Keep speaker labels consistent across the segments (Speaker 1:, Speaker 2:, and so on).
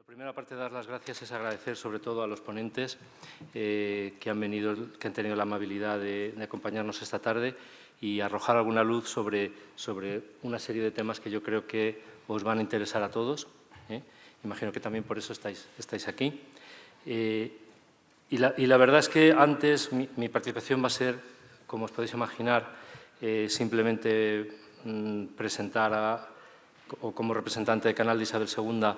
Speaker 1: Primero, aparte de dar las gracias, es agradecer sobre todo a los ponentes que han tenido la amabilidad de acompañarnos esta tarde y arrojar alguna luz sobre una serie de temas que yo creo que os van a interesar a todos. Imagino que también por eso estáis aquí. Y la verdad es que antes mi participación va a ser, como os podéis imaginar, simplemente presentar o como representante de Canal de Isabel II,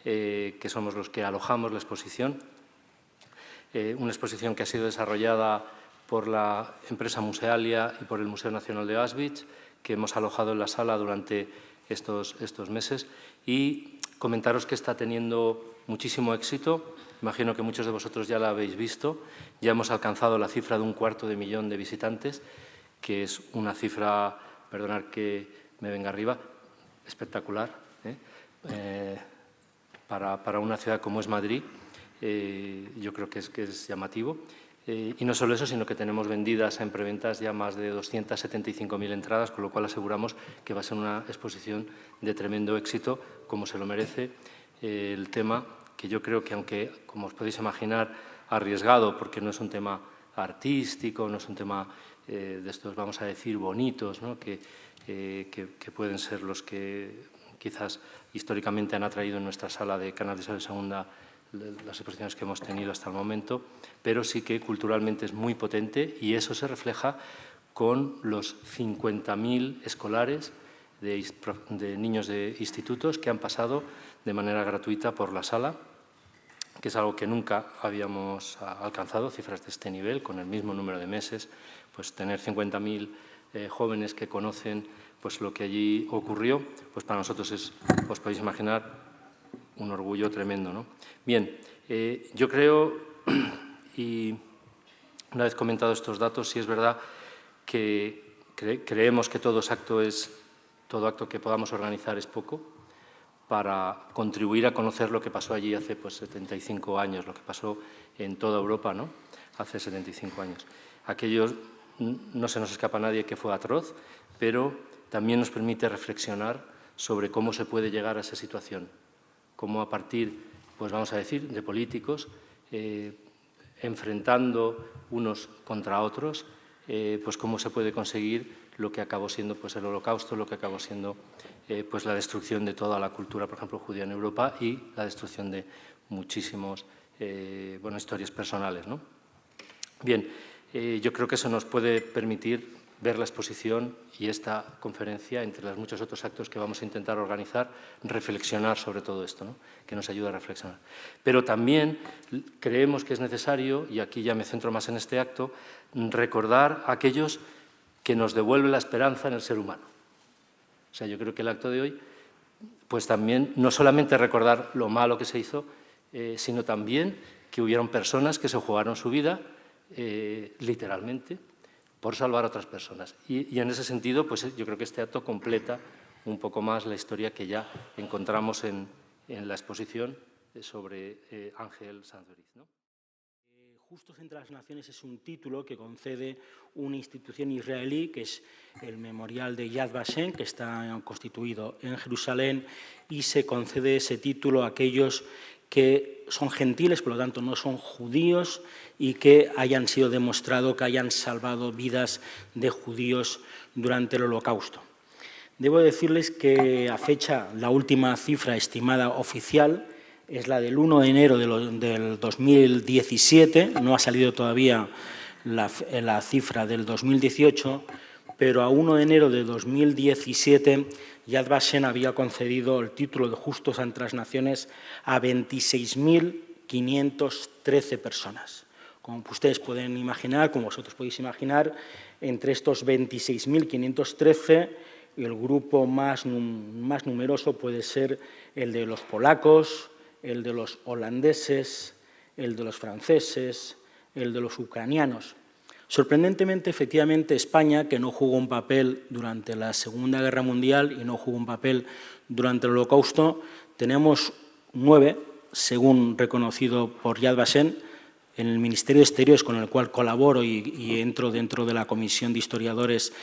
Speaker 1: que somos los que alojamos la exposición. Una exposición que ha sido desarrollada por la empresa Musealia y por el Museo Nacional de Auschwitz, que hemos alojado en la sala durante estos meses. Y comentaros que está teniendo muchísimo éxito. Imagino que muchos de vosotros ya la habéis visto. Ya hemos alcanzado la cifra de 250.000 de visitantes, que es una cifra, perdonad que me venga arriba, espectacular, para una ciudad como es Madrid. Yo creo que es llamativo. Y no solo eso, sino que tenemos vendidas en preventas ya más de 275.000 entradas, con lo cual aseguramos que va a ser una exposición de tremendo éxito, como se lo merece. El tema que yo creo que, aunque, como os podéis imaginar, arriesgado, porque no es un tema artístico, no es un tema de estos, vamos a decir, bonitos, ¿no? que pueden ser los que quizás históricamente han atraído en nuestra sala de Canal de Isabel II las exposiciones que hemos tenido hasta el momento, pero sí que culturalmente es muy potente y eso se refleja con los 50.000 escolares de niños de institutos que han pasado de manera gratuita por la sala, que es algo que nunca habíamos alcanzado, cifras de este nivel, con el mismo número de meses. Pues tener 50.000 jóvenes que conocen pues lo que allí ocurrió, pues para nosotros es, os podéis imaginar, un orgullo tremendo, ¿no? Bien, yo creo, y una vez comentado estos datos, sí es verdad que creemos que todo acto que podamos organizar es poco para contribuir a conocer lo que pasó allí hace 75 años, lo que pasó en toda Europa, ¿no? Hace 75 años. Aquello no se nos escapa a nadie que fue atroz, pero también nos permite reflexionar sobre cómo se puede llegar a esa situación, cómo a partir, pues vamos a decir, de políticos, enfrentando unos contra otros, pues cómo se puede conseguir lo que acabó siendo pues el Holocausto, lo que acabó siendo pues la destrucción de toda la cultura, por ejemplo, judía en Europa y la destrucción de muchísimos historias personales, ¿no? Bien, yo creo que eso nos puede permitir ver la exposición y esta conferencia, entre los muchos otros actos que vamos a intentar organizar, reflexionar sobre todo esto, ¿no? Que nos ayuda a reflexionar. Pero también creemos que es necesario, y aquí ya me centro más en este acto, recordar a aquellos que nos devuelven la esperanza en el ser humano. O sea, yo creo que el acto de hoy, pues también, no solamente recordar lo malo que se hizo, sino también que hubieron personas que se jugaron su vida, literalmente, por salvar a otras personas. Y en ese sentido, pues yo creo que este acto completa un poco más la historia que ya encontramos en la exposición sobre Ángel Sanz-Briz, ¿no?
Speaker 2: Justos entre las Naciones es un título que concede una institución israelí, que es el Memorial de Yad Vashem, que está constituido en Jerusalén, y se concede ese título a aquellos que son gentiles, por lo tanto no son judíos, y que hayan sido demostrado que hayan salvado vidas de judíos durante el Holocausto. Debo decirles que a fecha, la última cifra estimada oficial es la del 1 de enero del 2017, no ha salido todavía la cifra del 2018, pero a 1 de enero de 2017 Yad Vashem había concedido el título de Justos entre las Naciones a 26.513 personas. Como ustedes pueden imaginar, como vosotros podéis imaginar, entre estos 26.513, el grupo más numeroso puede ser el de los polacos, el de los holandeses, el de los franceses, el de los ucranianos. Sorprendentemente, efectivamente, España, que no jugó un papel durante la Segunda Guerra Mundial y no jugó un papel durante el Holocausto, tenemos 9, según reconocido por Yad Vashem, en el Ministerio de Exteriores, con el cual colaboro y entro dentro de la Comisión de Historiadores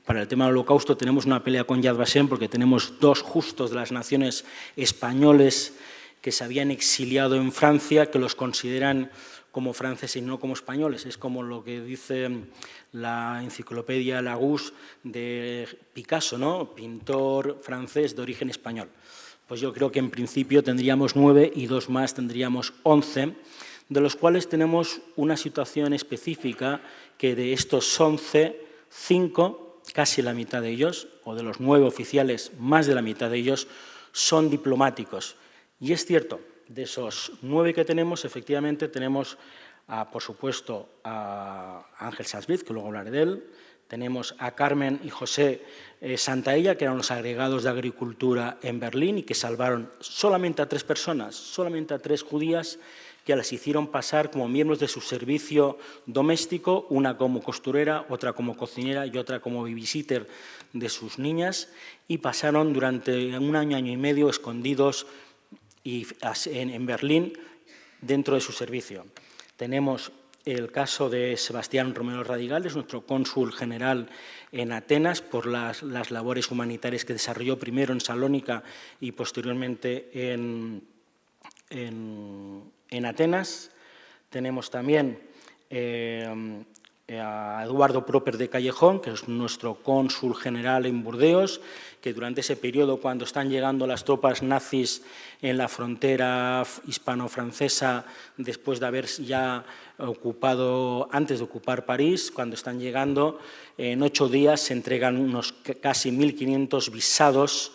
Speaker 2: para el tema del Holocausto. Tenemos una pelea con Yad Vashem porque tenemos 2 justos de las naciones españoles que se habían exiliado en Francia, que los consideran como franceses y no como españoles. Es como lo que dice la enciclopedia Larousse de Picasso, ¿no? Pintor francés de origen español. Pues yo creo que en principio tendríamos 9 y 2 más tendríamos 11, de los cuales tenemos una situación específica que de estos 11, 5, casi la mitad de ellos, o de los 9 oficiales, más de la mitad de ellos, son diplomáticos. Y es cierto, de esos 9 que tenemos, efectivamente tenemos, por supuesto, a Ángel Sanz-Briz, que luego hablaré de él, tenemos a Carmen y José Santaella, que eran los agregados de Agricultura en Berlín y que salvaron solamente a 3 personas, solamente a 3 judías, que las hicieron pasar como miembros de su servicio doméstico, una como costurera, otra como cocinera y otra como babysitter de sus niñas, y pasaron durante 1 año, año y medio escondidos en Berlín dentro de su servicio. Tenemos el caso de Sebastián Romero Radigales, nuestro cónsul general en Atenas, por las labores humanitarias que desarrolló primero en Salónica y posteriormente en Atenas. Tenemos también a Eduardo Proper de Callejón, que es nuestro cónsul general en Burdeos, que durante ese periodo, cuando están llegando las tropas nazis en la frontera hispano-francesa, después de haber ya ocupado, antes de ocupar París, cuando están llegando, en 8 días se entregan unos casi 1.500 visados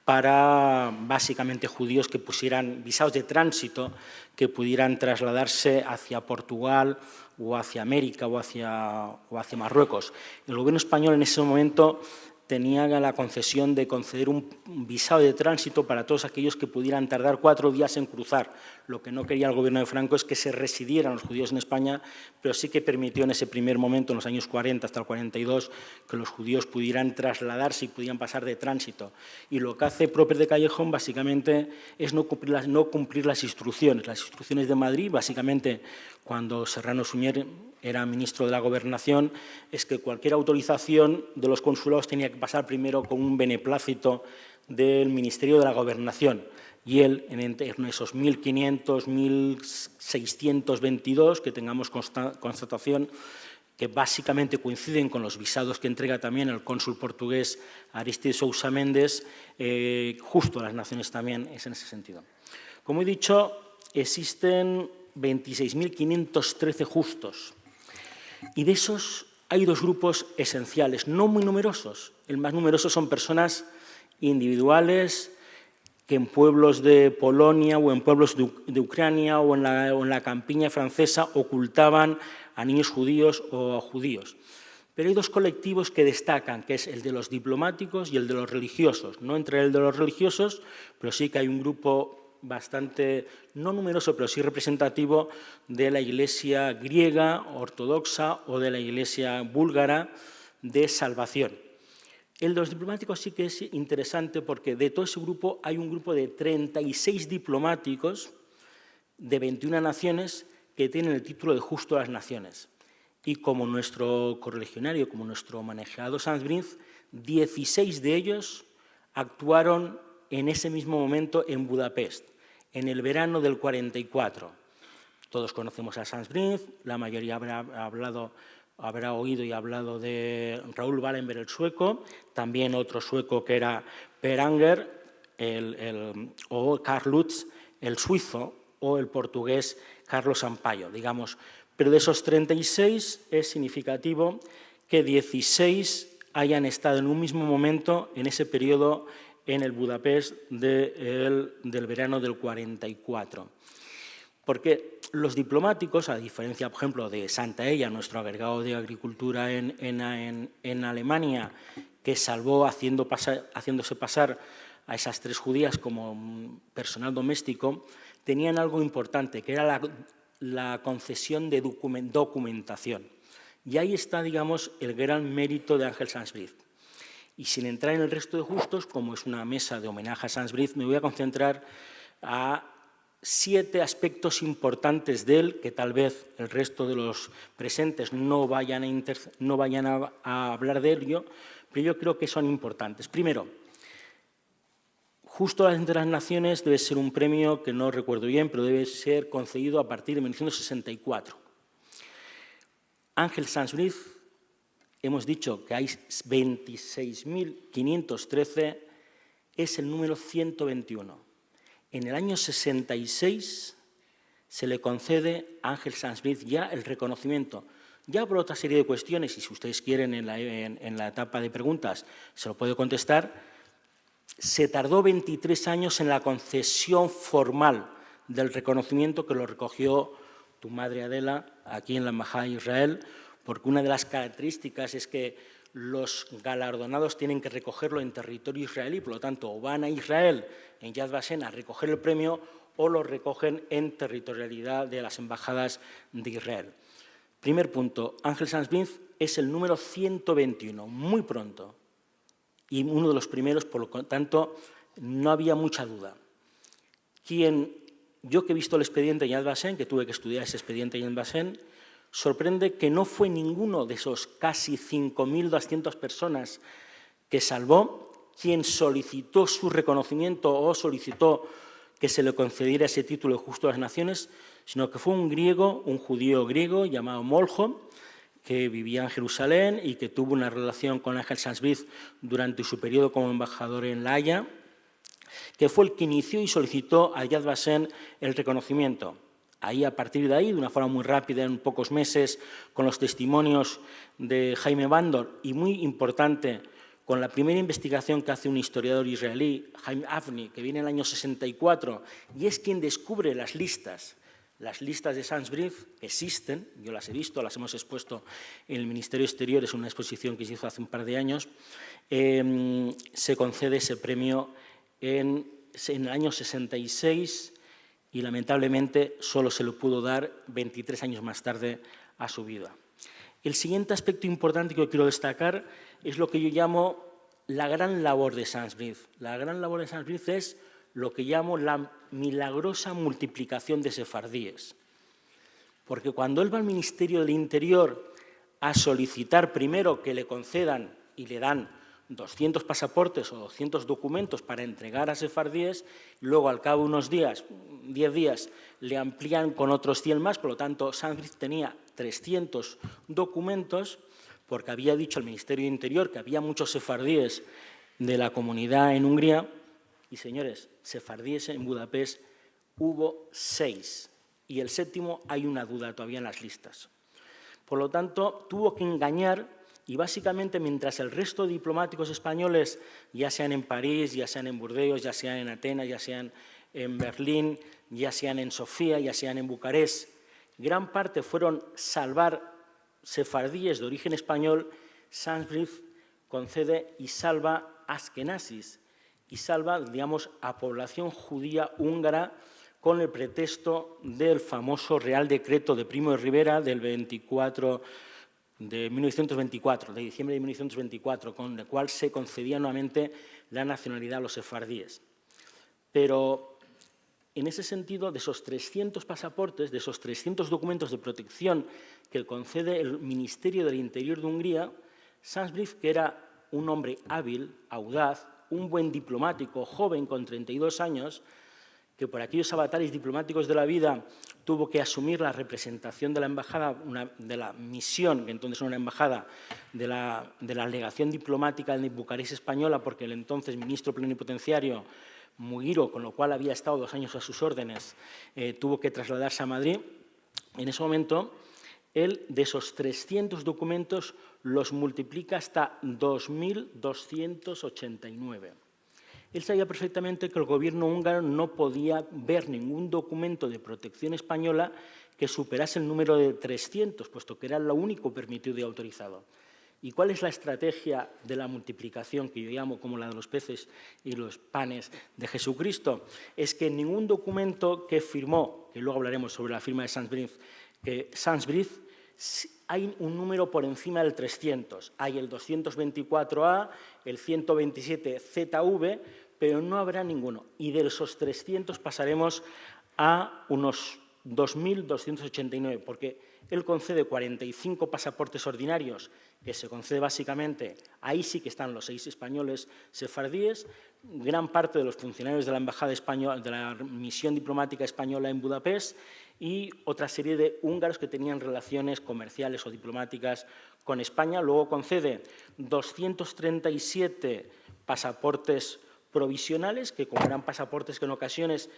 Speaker 2: para básicamente judíos que pusieran visados de tránsito, que pudieran trasladarse hacia Portugal o hacia América o hacia Marruecos. El gobierno español en ese momento tenía la concesión de conceder un visado de tránsito para todos aquellos que pudieran tardar 4 días en cruzar. Lo que no quería el gobierno de Franco es que se residieran los judíos en España, pero sí que permitió en ese primer momento, en los años 40 hasta el 42, que los judíos pudieran trasladarse y pudieran pasar de tránsito. Y lo que hace Proper de Callejón básicamente es no cumplir las instrucciones. Las instrucciones de Madrid, básicamente, cuando Serrano Suñer era ministro de la Gobernación, es que cualquier autorización de los consulados tenía que pasar primero con un beneplácito del Ministerio de la Gobernación. Y él, en esos 1.500, 1.622, que tengamos constatación, que básicamente coinciden con los visados que entrega también el cónsul portugués Aristides Sousa Mendes, justo a las naciones también es en ese sentido. Como he dicho, existen 26.513 justos. Y de esos hay 2 grupos esenciales, no muy numerosos. El más numeroso son personas individuales que en pueblos de Polonia o en pueblos de Ucrania o en la campiña francesa ocultaban a niños judíos o a judíos. Pero hay 2 colectivos que destacan, que es el de los diplomáticos y el de los religiosos. No entre el de los religiosos, pero sí que hay un grupo bastante, no numeroso, pero sí representativo de la Iglesia griega, ortodoxa o de la Iglesia búlgara de salvación. El de los diplomáticos sí que es interesante porque de todo ese grupo hay un grupo de 36 diplomáticos de 21 naciones que tienen el título de Justo de las Naciones. Y como nuestro correligionario, como nuestro manejado Sanz-Briz, 16 de ellos actuaron en ese mismo momento en Budapest, en el verano del 44. Todos conocemos a Sanz-Briz, la mayoría habrá oído y hablado de Raúl Wallenberg, el sueco, también otro sueco que era Per Anger, o Karl Lutz, el suizo, o el portugués Carlos Sampaio, digamos. Pero de esos 36 es significativo que 16 hayan estado en un mismo momento, en ese periodo, en el Budapest del verano del 44. Porque los diplomáticos, a diferencia, por ejemplo, de Santaella, nuestro agregado de Agricultura en Alemania, que salvó haciéndose pasar a esas 3 judías como personal doméstico, tenían algo importante, que era la concesión de documentación. Y ahí está, digamos, el gran mérito de Ángel Sanz-Briz. Y sin entrar en el resto de justos, como es una mesa de homenaje a Sanz-Briz, me voy a concentrar a 7 aspectos importantes de él, que tal vez el resto de los presentes no vayan a hablar de ello, pero yo creo que son importantes. Primero, Justo entre las Naciones debe ser un premio que no recuerdo bien, pero debe ser concedido a partir de 1964. Ángel Sanz Briz, hemos dicho que hay 26.513, es el número 121. En el año 66 se le concede a Ángel Sanz Briz ya el reconocimiento, ya por otra serie de cuestiones, y si ustedes quieren en la etapa de preguntas se lo puedo contestar. Se tardó 23 años en la concesión formal del reconocimiento, que lo recogió tu madre Adela aquí en la Embajada de Israel, porque una de las características es que los galardonados tienen que recogerlo en territorio israelí, por lo tanto, o van a Israel, en Yad Vashem, a recoger el premio, o lo recogen en territorialidad de las embajadas de Israel. Primer punto, Ángel Sanz Briz es el número 121, muy pronto, y uno de los primeros, por lo tanto, no había mucha duda. Yo que he visto el expediente en Yad Vashem, que tuve que estudiar ese expediente en Yad Vashem, sorprende que no fue ninguno de esos casi 5.200 personas que salvó quien solicitó su reconocimiento o solicitó que se le concediera ese título de Justo de las Naciones, sino que fue un judío griego llamado Moljo, que vivía en Jerusalén y que tuvo una relación con Ángel Sanz Briz durante su periodo como embajador en La Haya, que fue el que inició y solicitó a Yad Vashem el reconocimiento. Ahí, a partir de ahí, de una forma muy rápida, en pocos meses, con los testimonios de Jaime Bandor y, muy importante, con la primera investigación que hace un historiador israelí, Haim Avni, que viene en el año 64, y es quien descubre las listas de Sanz Briz existen, yo las he visto, las hemos expuesto en el Ministerio Exterior, es una exposición que se hizo hace un par de años, se concede ese premio en el año 66 y lamentablemente solo se lo pudo dar 23 años más tarde a su vida. El siguiente aspecto importante que yo quiero destacar es lo que yo llamo la gran labor de Sanz Briz. La gran labor de Sanz Briz es lo que llamo la milagrosa multiplicación de sefardíes. Porque cuando él va al Ministerio del Interior a solicitar primero que le concedan y le dan 200 pasaportes o 200 documentos para entregar a sefardíes, luego al cabo de unos días, 10 días, le amplían con otros 100 más, por lo tanto, Sanz Briz tenía 300 documentos, porque había dicho al Ministerio del Interior que había muchos sefardíes de la comunidad en Hungría. Y, señores, sefardíes en Budapest hubo 6 y el 7º hay una duda todavía en las listas. Por lo tanto, tuvo que engañar y básicamente mientras el resto de diplomáticos españoles, ya sean en París, ya sean en Burdeos, ya sean en Atenas, ya sean en Berlín, ya sean en Sofía, ya sean en Bucarest, gran parte fueron salvar sefardíes de origen español, Sanz Briz concede y salva askenazis, y salva, digamos, a población judía húngara con el pretexto del famoso Real Decreto de Primo de Rivera del 24 de 1924, de diciembre de 1924, con el cual se concedía nuevamente la nacionalidad a los sefardíes. Pero, en ese sentido, de esos 300 pasaportes, de esos 300 documentos de protección que concede el Ministerio del Interior de Hungría, Sanz Briz, que era un hombre hábil, audaz, un buen diplomático, joven, con 32 años, que por aquellos avatares diplomáticos de la vida tuvo que asumir la representación de la embajada, de la misión, que entonces era una embajada, de la legación diplomática de Bucarest española, porque el entonces ministro plenipotenciario Mugiro, con lo cual había estado 2 años a sus órdenes, tuvo que trasladarse a Madrid. En ese momento, él, de esos 300 documentos, los multiplica hasta 2.289. Él sabía perfectamente que el gobierno húngaro no podía ver ningún documento de protección española que superase el número de 300, puesto que era lo único permitido y autorizado. ¿Y cuál es la estrategia de la multiplicación, que yo llamo como la de los peces y los panes de Jesucristo? Es que ningún documento que firmó, que luego hablaremos sobre la firma de Sanz Briz, que Sanz Briz, hay un número por encima del 300. Hay el 224A, el 127ZV, pero no habrá ninguno. Y de esos 300 pasaremos a unos 2.289, porque él concede 45 pasaportes ordinarios, que se concede básicamente, ahí sí que están los 6 españoles sefardíes, gran parte de los funcionarios de la Embajada Española, de la misión diplomática española en Budapest, y otra serie de húngaros que tenían relaciones comerciales o diplomáticas con España. Luego concede 237 pasaportes provisionales, que como eran pasaportes que en ocasiones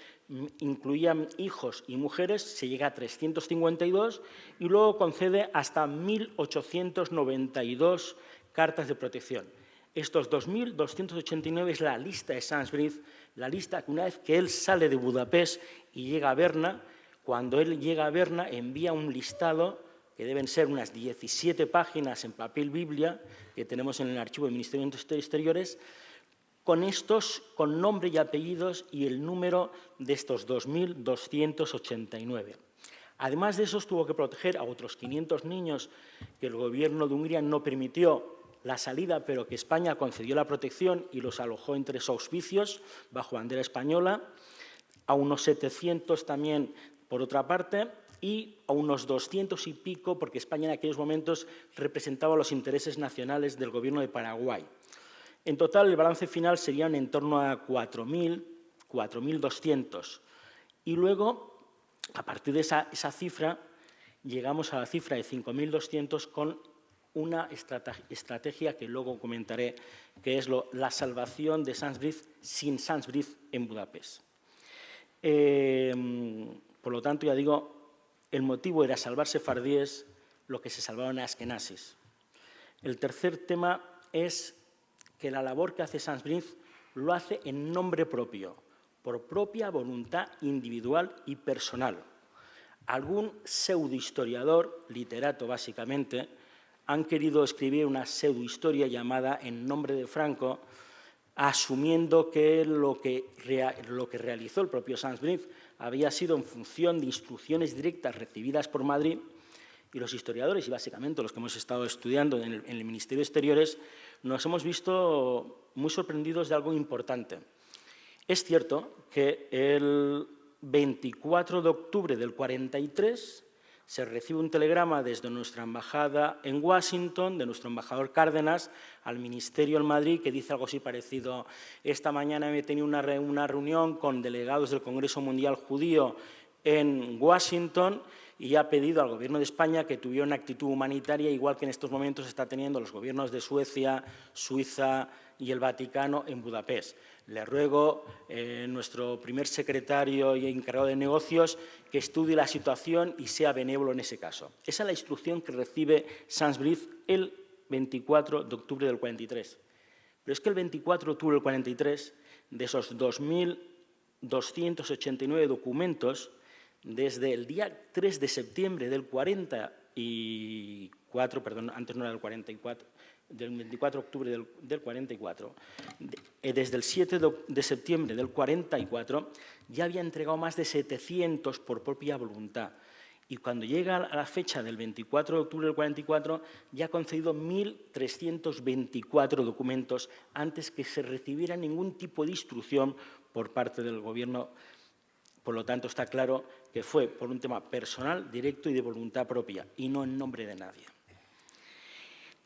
Speaker 2: incluían hijos y mujeres, se llega a 352, y luego concede hasta 1.892 cartas de protección. Estos 2.289 es la lista de Sainsbury, la lista que una vez que él sale de Budapest y llega a Berna, cuando él llega a Berna envía un listado que deben ser unas 17 páginas en papel Biblia, que tenemos en el archivo del Ministerio de Exteriores, con nombre y apellidos y el número de estos 2.289. Además de esos, tuvo que proteger a otros 500 niños que el gobierno de Hungría no permitió la salida, pero que España concedió la protección y los alojó en 3 hospicios bajo bandera española, a unos 700 también por otra parte, y a unos 200 y pico, porque España en aquellos momentos representaba los intereses nacionales del gobierno de Paraguay. En total, el balance final serían en torno a 4.200. Y luego, a partir de esa cifra, llegamos a la cifra de 5.200 con una estrategia que luego comentaré, que es la salvación de Sainsbury sin Sainsbury en Budapest. Por lo tanto, ya digo, el motivo era salvar sefardíes, lo que se salvaron a askenazis. El tercer tema es que la labor que hace Sainsbury lo hace en nombre propio, por propia voluntad individual y personal. Algún pseudohistoriador, literato básicamente, han querido escribir una pseudohistoria llamada En nombre de Franco, asumiendo que lo que realizó el propio Sainsbury había sido en función de instrucciones directas recibidas por Madrid, y los historiadores, y básicamente los que hemos estado estudiando en el Ministerio de Exteriores, nos hemos visto muy sorprendidos de algo importante. Es cierto que el 24 de octubre del 43 se recibe un telegrama desde nuestra embajada en Washington, de nuestro embajador Cárdenas, al Ministerio en Madrid, que dice algo así parecido: esta mañana he tenido una reunión con delegados del Congreso Mundial Judío en Washington y ha pedido al Gobierno de España que tuviera una actitud humanitaria, igual que en estos momentos está teniendo los gobiernos de Suecia, Suiza y el Vaticano en Budapest. Le ruego, nuestro primer secretario y encargado de negocios, que estudie la situación y sea benévolo en ese caso. Esa es la instrucción que recibe Sainsbury el 24 de octubre del 43. Pero es que el 24 de octubre del 43, de esos 2.289 documentos, desde el día 3 de septiembre del 44, perdón, antes no era del 44, del 24 de octubre del 44, desde el 7 de septiembre del 44, ya había entregado más de 700 por propia voluntad. Y cuando llega a la fecha del 24 de octubre del 44, ya ha concedido 1.324 documentos antes que se recibiera ningún tipo de instrucción por parte del Gobierno. Por lo tanto, está claro que fue por un tema personal, directo y de voluntad propia, y no en nombre de nadie.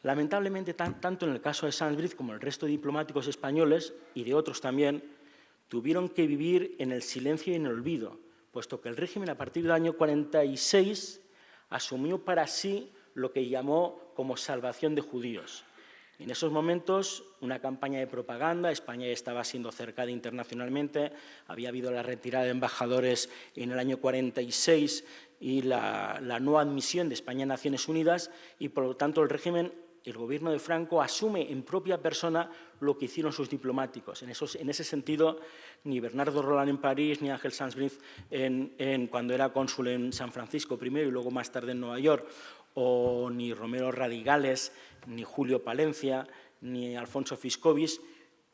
Speaker 2: Lamentablemente, tanto en el caso de Sainsbury como el resto de diplomáticos españoles, y de otros también, tuvieron que vivir en el silencio y en el olvido, puesto que el régimen, a partir del año 46, asumió para sí lo que llamó como salvación de judíos. En esos momentos, una campaña de propaganda, España estaba siendo cercada internacionalmente, había habido la retirada de embajadores en el año 46 y la no admisión de España a Naciones Unidas, y por lo tanto el gobierno de Franco asume en propia persona lo que hicieron sus diplomáticos. En ese sentido, ni Bernardo Roland en París, ni Ángel Sainsbury cuando era cónsul en San Francisco primero y luego más tarde en Nueva York, o ni Romero Radigales, ni Julio Palencia, ni Alfonso Fiscovis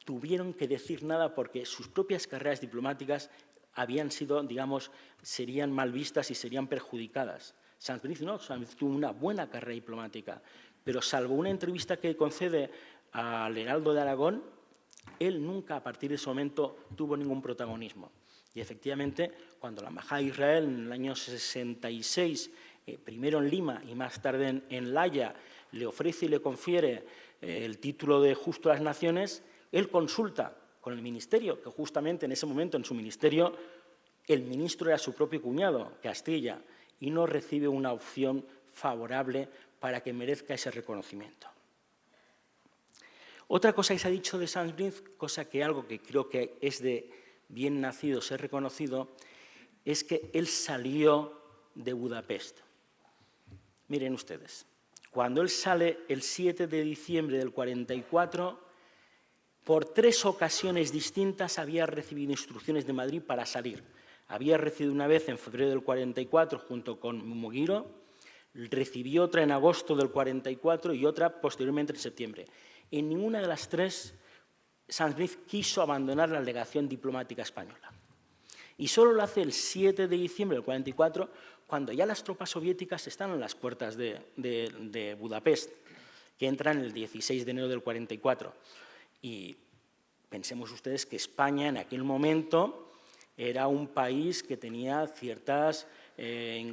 Speaker 2: tuvieron que decir nada, porque sus propias carreras diplomáticas habían sido, digamos, serían mal vistas y serían perjudicadas. Sainsbury no, Sainsbury tuvo una buena carrera diplomática, pero salvo una entrevista que concede al Heraldo de Aragón, él nunca a partir de ese momento tuvo ningún protagonismo. Y efectivamente, cuando la Embajada de Israel en el año 66, primero en Lima y más tarde en La Haya, le ofrece y le confiere el título de Justo de las Naciones, él consulta con el ministerio, que justamente en ese momento en su ministerio el ministro era su propio cuñado, Castilla, y no recibe una opción favorable para que merezca ese reconocimiento. Otra cosa que se ha dicho de Sansbury, algo que creo que es de bien nacido ser reconocido, es que él salió de Budapest. Miren ustedes, cuando él sale el 7 de diciembre del 44, por 3 ocasiones distintas había recibido instrucciones de Madrid para salir. Había recibido una vez en febrero del 44 junto con Mugiro, recibió otra en agosto del 44 y otra posteriormente en septiembre. En ninguna de las 3, Sansbury quiso abandonar la legación diplomática española. Y solo lo hace el 7 de diciembre del 44, cuando ya las tropas soviéticas están en las puertas de Budapest, que entran el 16 de enero del 44. Y pensemos ustedes que España en aquel momento era un país que tenía ciertas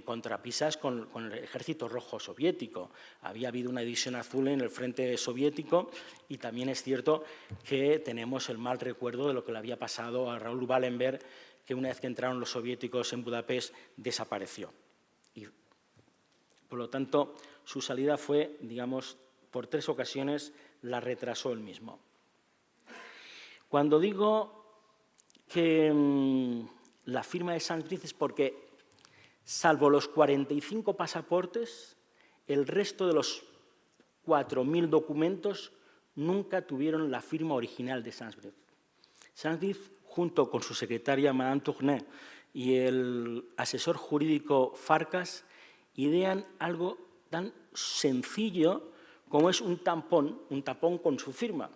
Speaker 2: contrapisas con el Ejército Rojo Soviético. Había habido una división azul en el frente soviético y también es cierto que tenemos el mal recuerdo de lo que le había pasado a Raúl Wallenberg, que una vez que entraron los soviéticos en Budapest desapareció. Y, por lo tanto, su salida fue, digamos, por 3 ocasiones la retrasó él mismo. Cuando digo que la firma de Sansbury es porque, salvo los 45 pasaportes, el resto de los 4.000 documentos nunca tuvieron la firma original de Sansbury. Sansbury, junto con su secretaria Madame Tournay y el asesor jurídico Farkas, idean algo tan sencillo como es un tampón con su firma,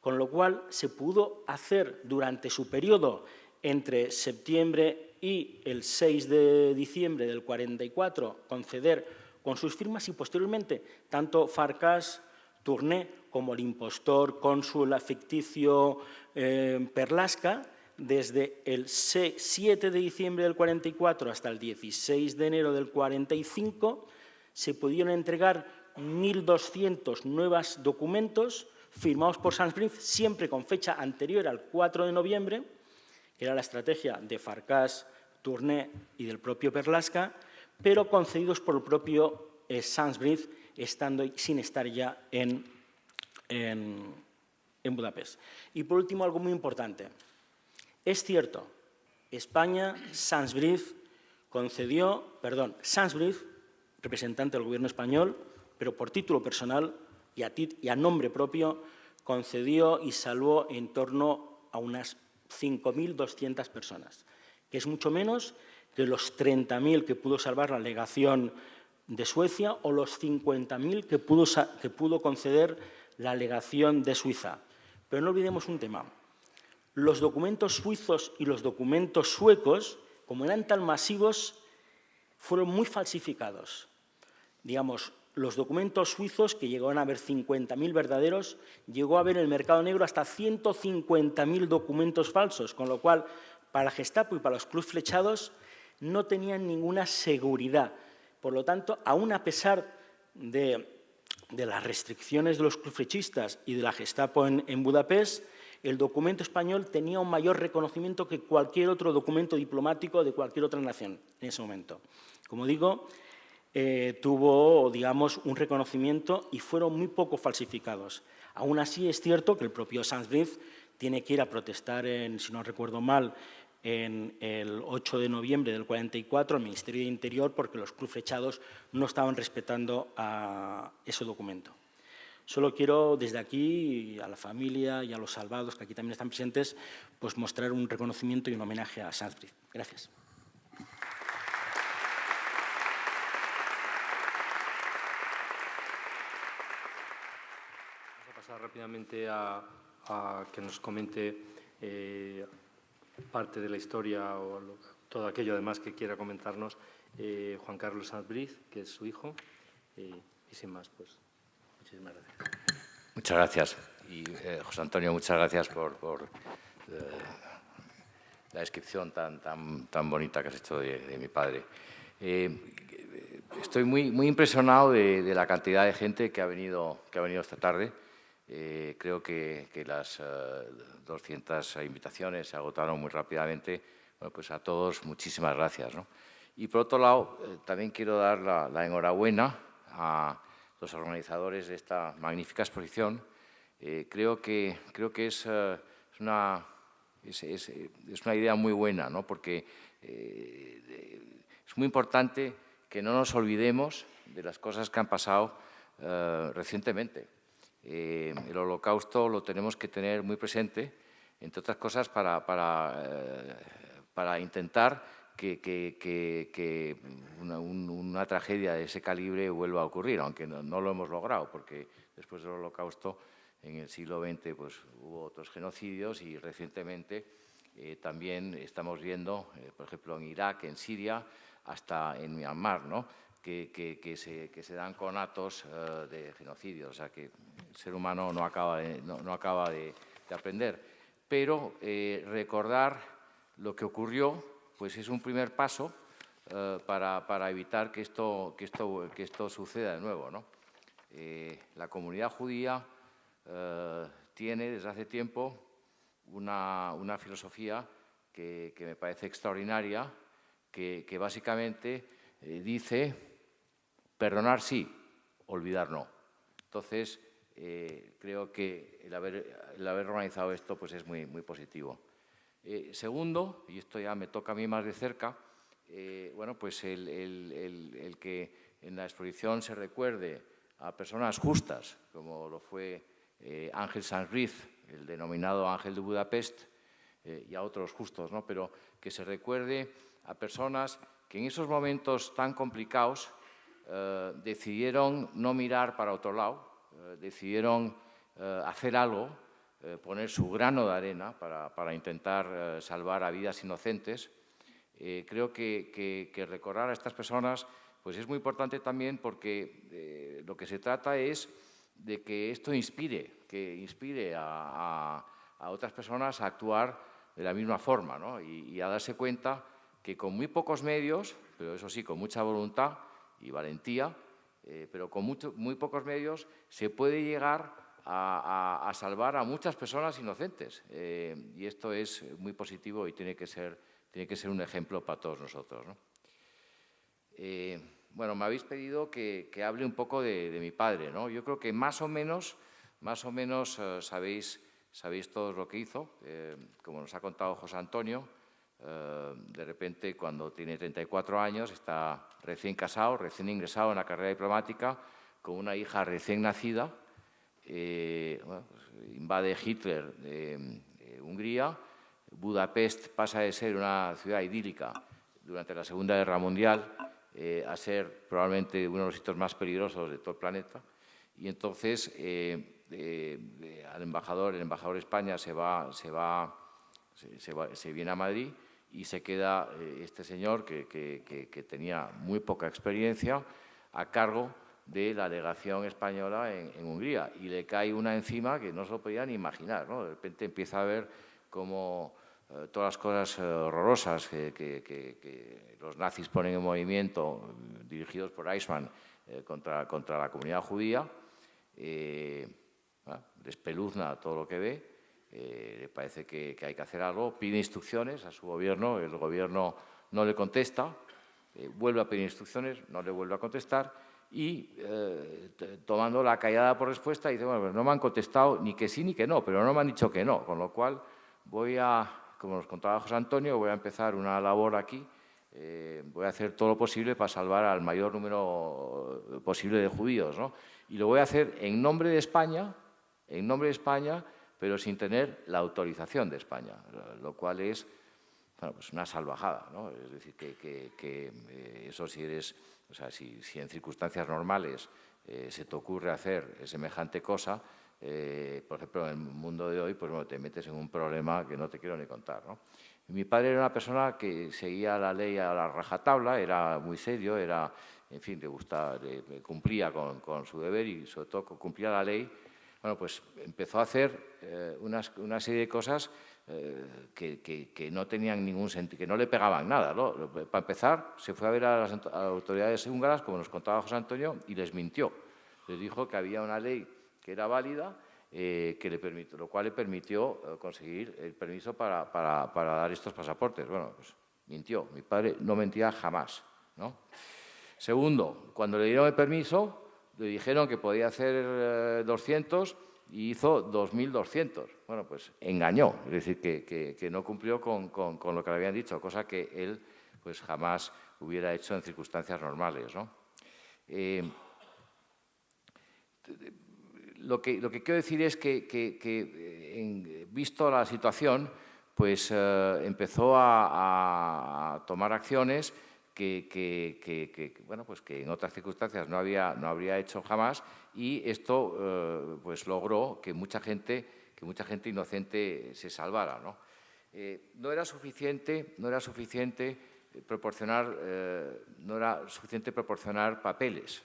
Speaker 2: con lo cual se pudo hacer durante su periodo entre septiembre y el 6 de diciembre del 44, conceder con sus firmas y posteriormente tanto Farkas, Tournay como el impostor cónsul ficticio Perlasca, desde el 7 de diciembre del 44 hasta el 16 de enero del 45 se pudieron entregar 1.200 nuevos documentos firmados por Sansbury, siempre con fecha anterior al 4 de noviembre, que era la estrategia de Farkas, Tournay y del propio Perlasca, pero concedidos por el propio Sansbury, sin estar ya en Budapest. Y por último, algo muy importante. Es cierto, Sansbury, representante del gobierno español, pero por título personal y a nombre propio, concedió y salvó en torno a unas 5.200 personas, que es mucho menos que los 30.000 que pudo salvar la legación de Suecia o los 50.000 que pudo conceder la legación de Suiza. Pero no olvidemos un tema. Los documentos suizos y los documentos suecos, como eran tan masivos, fueron muy falsificados. Digamos, los documentos suizos, que llegaron a haber 50.000 verdaderos, llegó a haber en el mercado negro hasta 150.000 documentos falsos, con lo cual, para la Gestapo y para los clubs flechados, no tenían ninguna seguridad. Por lo tanto, aún a pesar de las restricciones de los clubs flechistas y de la Gestapo en Budapest, el documento español tenía un mayor reconocimiento que cualquier otro documento diplomático de cualquier otra nación en ese momento. Como digo, tuvo, digamos, un reconocimiento y fueron muy poco falsificados. Aún así, es cierto que el propio Sansbury tiene que ir a protestar, si no recuerdo mal, en el 8 de noviembre del 44 al Ministerio de Interior porque los clubs flechados no estaban respetando ese documento. Solo quiero, desde aquí, a la familia y a los salvados que aquí también están presentes, pues mostrar un reconocimiento y un homenaje a Sansbury. Gracias.
Speaker 1: Vamos a pasar rápidamente a que nos comente parte de la historia o todo aquello además que quiera comentarnos Juan Carlos Sansbury, que es su hijo, y sin más, pues muchísimas gracias.
Speaker 3: Muchas gracias. Y José Antonio, muchas gracias por descripción tan bonita que has hecho de mi padre. Estoy muy impresionado de la cantidad de gente que ha venido esta tarde. Creo que las 200 invitaciones se agotaron muy rápidamente. Bueno, pues a todos muchísimas gracias, ¿no? Y por otro lado, también quiero dar la enhorabuena a los organizadores de esta magnífica exposición. Creo que es una idea muy buena, ¿no? Porque es muy importante que no nos olvidemos de las cosas que han pasado recientemente. El Holocausto lo tenemos que tener muy presente, entre otras cosas, para intentar que una tragedia de ese calibre vuelva a ocurrir, aunque no lo hemos logrado, porque después del Holocausto, en el siglo XX, pues, hubo otros genocidios y recientemente también estamos viendo, por ejemplo, en Irak, en Siria, hasta en Myanmar, ¿no? que se dan conatos de genocidio. O sea, que el ser humano no acaba de aprender. Pero recordar lo que ocurrió, pues es un primer paso para evitar que esto suceda de nuevo, ¿no? La comunidad judía tiene desde hace tiempo una filosofía que me parece extraordinaria, que básicamente dice: perdonar sí, olvidar no. Entonces, creo que el haber organizado esto pues es muy positivo. Segundo, y esto ya me toca a mí más de cerca, bueno, pues el que en la exposición se recuerde a personas justas, como lo fue Ángel Sanriz, el denominado Ángel de Budapest, y a otros justos, ¿no? Pero que se recuerde a personas que en esos momentos tan complicados decidieron no mirar para otro lado, decidieron hacer algo, poner su grano de arena para intentar salvar a vidas inocentes. Creo que recordar a estas personas pues es muy importante también, porque lo que se trata es de que esto inspire a otras personas a actuar de la misma forma, ¿no? y a darse cuenta que con muy pocos medios, pero eso sí, con mucha voluntad y valentía, pero con muy pocos medios se puede llegar a salvar a muchas personas inocentes. Y esto es muy positivo y tiene que ser un ejemplo para todos nosotros, ¿no? Bueno, me habéis pedido que hable un poco de mi padre, ¿no? Yo creo que más o menos sabéis todos lo que hizo. Como nos ha contado José Antonio, de repente, cuando tiene 34 años, está recién casado, recién ingresado en la carrera diplomática, con una hija recién nacida. Bueno, pues, invade Hitler Hungría. Budapest pasa de ser una ciudad idílica durante la Segunda Guerra Mundial a ser probablemente uno de los sitios más peligrosos de todo el planeta. Y entonces el embajador de España se viene a Madrid y se queda este señor que tenía muy poca experiencia a cargo de la delegación española en Hungría, y le cae una encima que no se lo podía ni imaginar, ¿no? De repente empieza a ver cómo todas las cosas horrorosas que los nazis ponen en movimiento, dirigidos por Eichmann, contra la comunidad judía, despeluzna todo lo que ve. Le parece que hay que hacer algo, pide instrucciones a su gobierno, el gobierno no le contesta, vuelve a pedir instrucciones, no le vuelve a contestar, y tomando la callada por respuesta dice: bueno, pues no me han contestado ni que sí ni que no, pero no me han dicho que no, con lo cual como nos contaba José Antonio, voy a empezar una labor aquí, voy a hacer todo lo posible para salvar al mayor número posible de judíos, ¿no? Y lo voy a hacer en nombre de España, pero sin tener la autorización de España, lo cual es, bueno, pues una salvajada, ¿no? Es decir, que eso si en circunstancias normales se te ocurre hacer semejante cosa, por ejemplo, en el mundo de hoy, pues bueno, te metes en un problema que no te quiero ni contar, ¿no? Mi padre era una persona que seguía la ley a la rajatabla, era muy serio, en fin, cumplía con su deber y sobre todo cumplía la ley, Bueno, pues empezó a hacer una serie de cosas que no tenían ningún sentido, que no le pegaban nada, ¿no? Para empezar, se fue a ver a las autoridades húngaras, como nos contaba José Antonio, y les mintió. Les dijo que había una ley que era válida, lo cual le permitió conseguir el permiso para dar estos pasaportes. Bueno, pues mintió. Mi padre no mentía jamás, ¿no? Segundo, cuando le dieron el permiso, le dijeron que podía hacer 200 y hizo 2.200. Bueno, pues engañó, es decir, que no cumplió con lo que le habían dicho, cosa que él pues jamás hubiera hecho en circunstancias normales, ¿no? Lo que quiero decir es que visto la situación, pues empezó a tomar acciones bueno, pues que en otras circunstancias no habría hecho jamás, y esto pues logró que mucha gente inocente se salvara, ¿no? No era suficiente proporcionar papeles,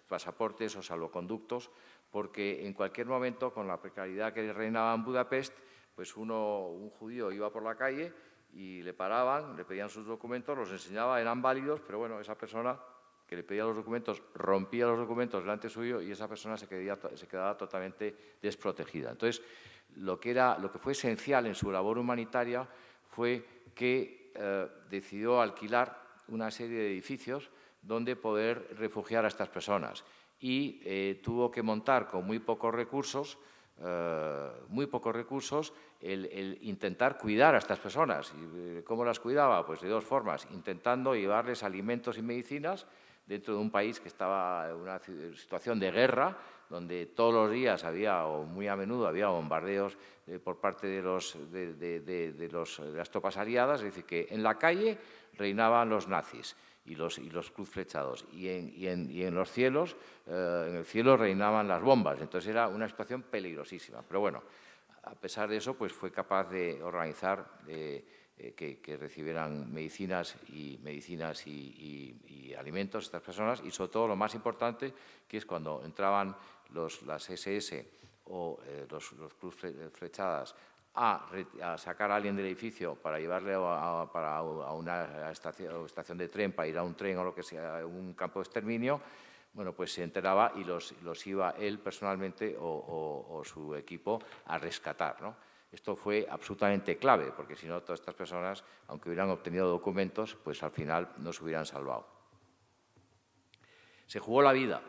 Speaker 3: pasaportes o salvoconductos, porque en cualquier momento, con la precariedad que reinaba en Budapest, pues un judío iba por la calle y le paraban, le pedían sus documentos, los enseñaba, eran válidos, pero bueno, esa persona que le pedía los documentos rompía los documentos delante suyo y esa persona se quedaba totalmente desprotegida. Entonces, lo que fue esencial en su labor humanitaria fue que decidió alquilar una serie de edificios donde poder refugiar a estas personas, y tuvo que montar con muy pocos recursos el intentar cuidar a estas personas. ¿Y cómo las cuidaba? Pues de dos formas: intentando llevarles alimentos y medicinas dentro de un país que estaba en una situación de guerra, donde todos los días o muy a menudo había bombardeos por parte de las tropas aliadas. Es decir, que en la calle reinaban los nazis y los cruzflechados, y en los cielos, en el cielo reinaban las bombas. Entonces era una situación peligrosísima. Pero bueno, a pesar de eso, pues fue capaz de organizar que recibieran medicinas y alimentos estas personas, y sobre todo lo más importante, que es cuando entraban las SS o los cruzflechadas a sacar a alguien del edificio para llevarle a una estación de tren, para ir a un tren o lo que sea, un campo de exterminio. Bueno, pues se enteraba y los iba él personalmente o su equipo a rescatar, ¿no? Esto fue absolutamente clave, porque si no, todas estas personas, aunque hubieran obtenido documentos, pues al final no se hubieran salvado. Se jugó la vida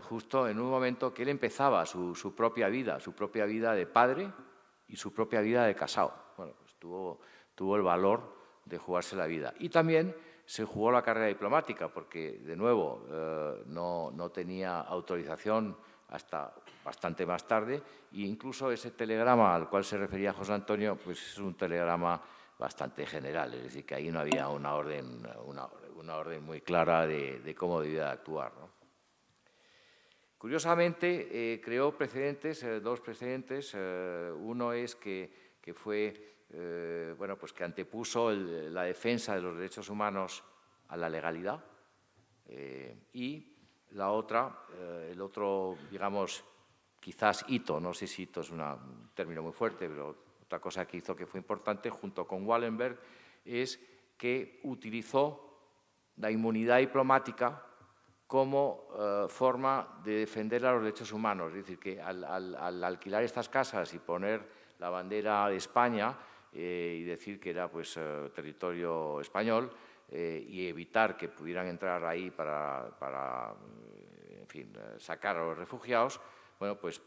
Speaker 3: justo en un momento que él empezaba su propia vida de padre y su propia vida de casado. Bueno, pues tuvo el valor de jugarse la vida. Y también se jugó la carrera diplomática, porque, de nuevo, no tenía autorización hasta bastante más tarde, e incluso ese telegrama al cual se refería José Antonio, pues es un telegrama bastante general, es decir, que ahí no había una orden muy clara de cómo debía actuar, ¿no? Curiosamente, creó dos precedentes. Uno es que antepuso la defensa de los derechos humanos a la legalidad, y la otra, el otro, digamos, quizás hito, no sé si hito es un término muy fuerte, pero otra cosa que hizo que fue importante, junto con Wallenberg, es que utilizó la inmunidad diplomática como forma de defender a los derechos humanos. Es decir, que al alquilar estas casas y poner la bandera de España y decir que era pues territorio español, y evitar que pudieran entrar ahí para en fin, sacar a los refugiados, bueno, pues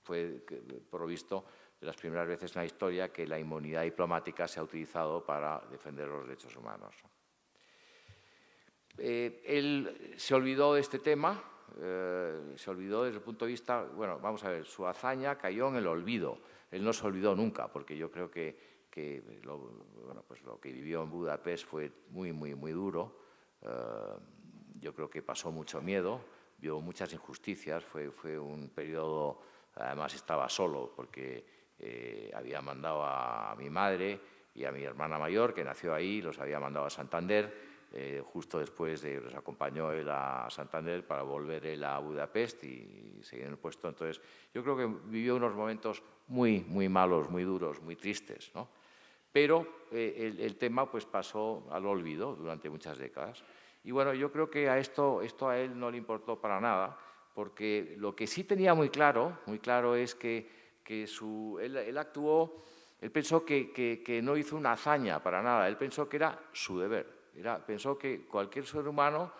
Speaker 3: fue provisto de las primeras veces en la historia que la inmunidad diplomática se ha utilizado para defender los derechos humanos. Él se olvidó de este tema, se olvidó desde el punto de vista, bueno, vamos a ver, su hazaña cayó en el olvido. Él no se olvidó nunca, porque yo creo que lo que vivió en Budapest fue muy, muy, muy duro. Yo creo que pasó mucho miedo, vio muchas injusticias, fue un periodo, además estaba solo, porque había mandado a mi madre y a mi hermana mayor, que nació ahí, los había mandado a Santander. justo después los acompañó él a Santander para volver él a Budapest y seguir en el puesto. Entonces, yo creo que vivió unos momentos muy, muy malos, muy duros, muy tristes, ¿no? Pero el tema pues, pasó al olvido durante muchas décadas. Y bueno, yo creo que esto a él no le importó para nada, porque lo que sí tenía muy claro es que él actuó, él pensó que no hizo una hazaña para nada, él pensó que era su deber, pensó que cualquier ser humano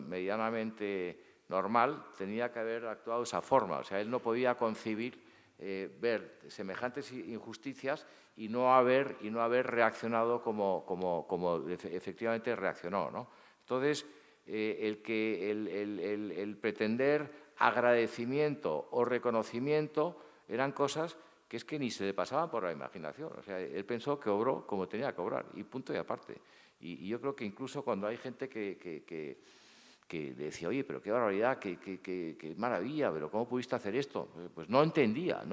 Speaker 3: medianamente normal tenía que haber actuado de esa forma. O sea, él no podía concebir ver semejantes injusticias y no haber reaccionado como efectivamente reaccionó, ¿no? Entonces, el pretender agradecimiento o reconocimiento eran cosas que es que ni se le pasaban por la imaginación. O sea, él pensó que obró como tenía que obrar, y punto y aparte. Y yo creo que incluso cuando hay gente que decía, oye, pero qué barbaridad, qué maravilla, pero ¿cómo pudiste hacer esto? Pues no entendía,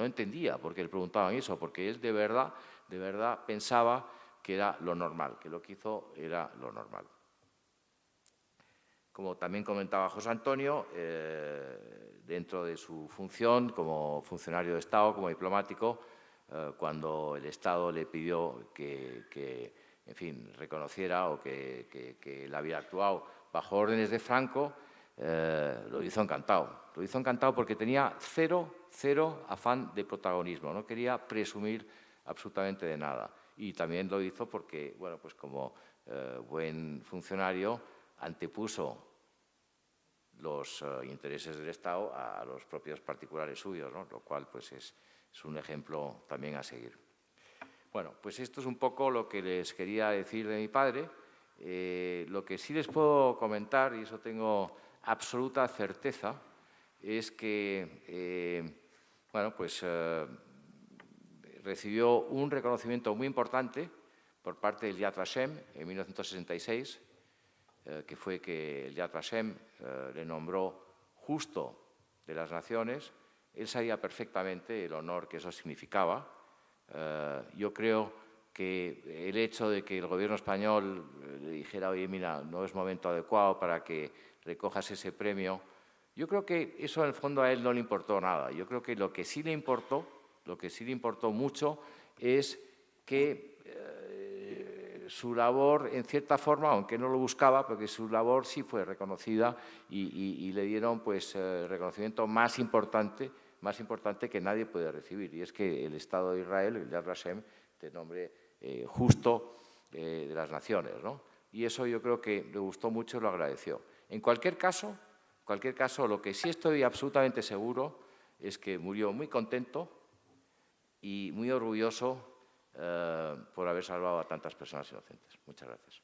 Speaker 3: porque le preguntaban eso, porque él de verdad pensaba que era lo normal, que lo que hizo era lo normal. Como también comentaba José Antonio, dentro de su función como funcionario de Estado, como diplomático, cuando el Estado le pidió que en fin, reconociera o que él había actuado bajo órdenes de Franco, lo hizo encantado. Lo hizo encantado porque tenía cero afán de protagonismo, no quería presumir absolutamente de nada. Y también lo hizo porque, bueno, pues como buen funcionario, antepuso los intereses del Estado a los propios particulares suyos, ¿no? Lo cual pues es un ejemplo también a seguir. Bueno, pues esto es un poco lo que les quería decir de mi padre. Lo que sí les puedo comentar, y eso tengo absoluta certeza, es que bueno, pues, recibió un reconocimiento muy importante por parte del Yad Vashem en 1966, que fue que el Yad Vashem le nombró justo de las naciones. Él sabía perfectamente el honor que eso significaba. Yo creo que el hecho de que el gobierno español le dijera, oye, mira, no es momento adecuado para que recojas ese premio, yo creo que eso en el fondo a él no le importó nada. Yo creo que lo que sí le importó mucho es que su labor, en cierta forma, aunque no lo buscaba, porque su labor sí fue reconocida y le dieron pues, reconocimiento más importante que nadie puede recibir, y es que el Estado de Israel, el Yad Vashem, te nombre justo de las naciones, ¿no? Y eso yo creo que le gustó mucho y lo agradeció. En cualquier caso, lo que sí estoy absolutamente seguro es que murió muy contento y muy orgulloso por haber salvado a tantas personas inocentes. Muchas gracias.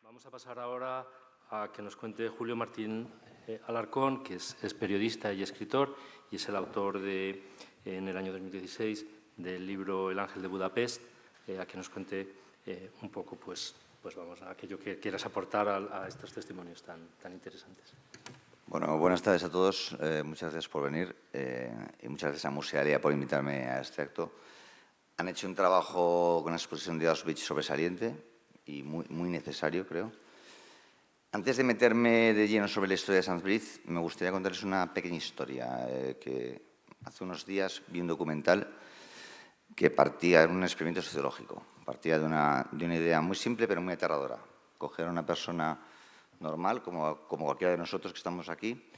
Speaker 1: Vamos a pasar ahora a que nos cuente Julio Martín Alarcón, que es periodista y escritor y es el autor en el año 2016 del libro El Ángel de Budapest, a que nos cuente un poco pues vamos, a aquello que quieras aportar a estos testimonios tan interesantes.
Speaker 4: Bueno, buenas tardes a todos. Muchas gracias por venir y muchas gracias a Musealia por invitarme a este acto. Han hecho un trabajo con la exposición de Auschwitz sobresaliente y muy necesario, creo. Antes de meterme de lleno sobre la historia de Sants-Briz, me gustaría contarles una pequeña historia que hace unos días vi un documental que partía de un experimento sociológico. Partía de una idea muy simple pero muy aterradora. Coger a una persona normal, como cualquiera de nosotros que estamos aquí,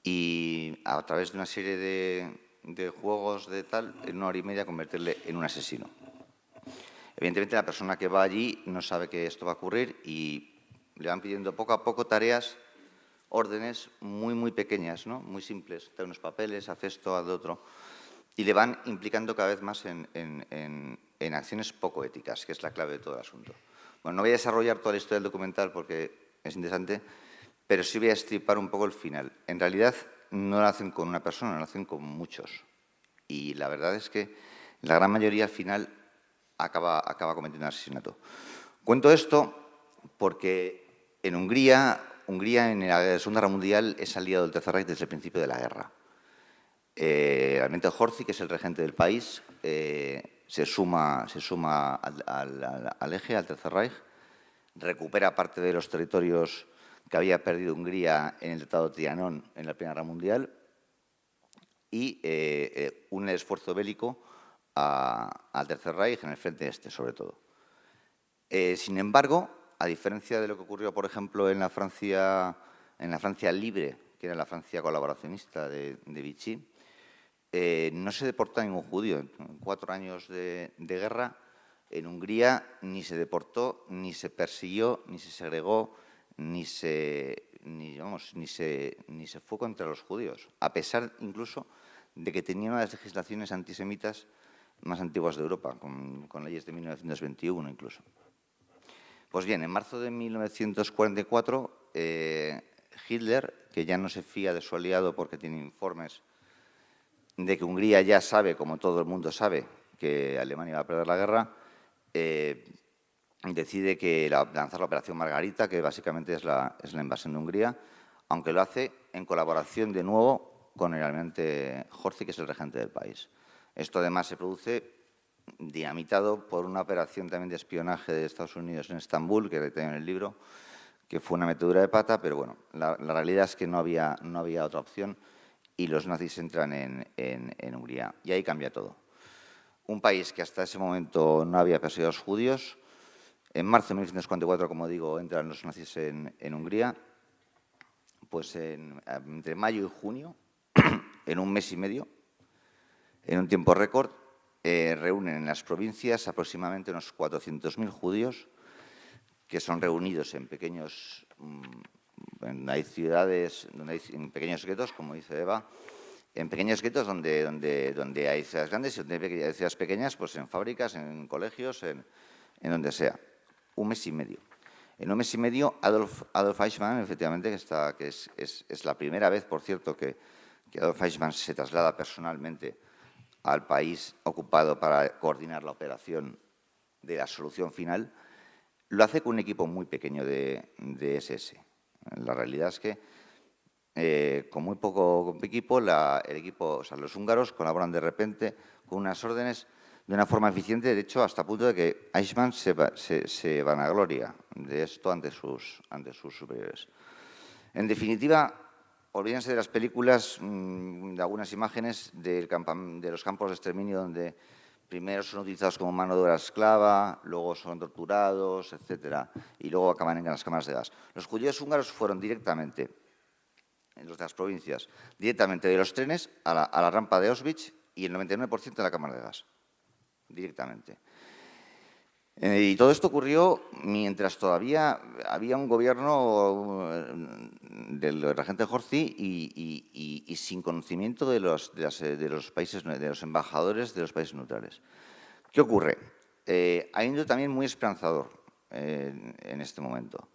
Speaker 4: y a través de una serie de juegos en 1 hora y media convertirle en un asesino. Evidentemente, la persona que va allí no sabe que esto va a ocurrir y le van pidiendo poco a poco tareas, órdenes muy pequeñas, ¿no? Muy simples. Trae unos papeles, haz esto, haz lo otro. Y le van implicando cada vez más en acciones poco éticas, que es la clave de todo el asunto. Bueno, no voy a desarrollar toda la historia del documental porque es interesante, pero sí voy a estripar un poco el final. En realidad, no lo hacen con una persona, lo hacen con muchos. Y la verdad es que la gran mayoría al final acaba cometiendo un asesinato. Cuento esto porque en Hungría en la Segunda Guerra Mundial es aliado del Tercer Reich desde el principio de la guerra. Realmente Horthy, que es el regente del país, se suma al eje, al Tercer Reich, recupera parte de los territorios que había perdido Hungría en el Tratado de Trianón en la Primera Guerra Mundial y une el esfuerzo bélico al Tercer Reich en el frente este, sobre todo. Sin embargo, a diferencia de lo que ocurrió, por ejemplo, en la Francia libre, que era la Francia colaboracionista de Vichy, no se deportó a ningún judío. En 4 años de guerra, en Hungría ni se deportó, ni se persiguió, ni se segregó, ni se fue contra los judíos, a pesar incluso de que tenía una de las legislaciones antisemitas más antiguas de Europa, con leyes de 1921 incluso. Pues bien, en marzo de 1944, Hitler, que ya no se fía de su aliado porque tiene informes de que Hungría ya sabe, como todo el mundo sabe, que Alemania va a perder la guerra, decide lanzar la Operación Margarita, que básicamente es la invasión de Hungría, aunque lo hace en colaboración de nuevo con el almirante Horthy, que es el regente del país. Esto además se produce dinamitado por una operación también de espionaje de Estados Unidos en Estambul, que detallo en el libro, que fue una metedura de pata, pero bueno, la realidad es que no había otra opción y los nazis entran en Hungría. Y ahí cambia todo. Un país que hasta ese momento no había perseguido a los judíos. En marzo de 1944, como digo, entran los nazis en Hungría. Pues entre mayo y junio, en un mes y medio, en un tiempo récord, reúnen en las provincias aproximadamente unos 400.000 judíos que son reunidos en pequeños, hay ciudades, en pequeños guetos, como dice Eva, en pequeños guetos donde hay ciudades grandes y donde hay ciudades pequeñas, pues en fábricas, en colegios, en donde sea. Un mes y medio. En un mes y medio, Adolf Eichmann, efectivamente, que es la primera vez, por cierto, que Adolf Eichmann se traslada personalmente al país ocupado para coordinar la operación de la solución final, lo hace con un equipo muy pequeño de SS. La realidad es que con muy poco equipo, los húngaros colaboran de repente con unas órdenes de una forma eficiente, de hecho, hasta el punto de que Eichmann se vanagloria de esto ante sus superiores. En definitiva, olvídense de las películas, de algunas imágenes de los campos de exterminio donde primero son utilizados como mano de obra esclava, luego son torturados, etcétera, y luego acaban en las cámaras de gas. Los judíos húngaros fueron directamente, en los de las provincias, directamente de los trenes a la rampa de Auschwitz y el 99% de la cámara de gas, directamente. Y todo esto ocurrió mientras todavía había un gobierno del regente Horthy y sin conocimiento de los países, de los embajadores de los países neutrales. ¿Qué ocurre? Hay un también muy esperanzador en este momento.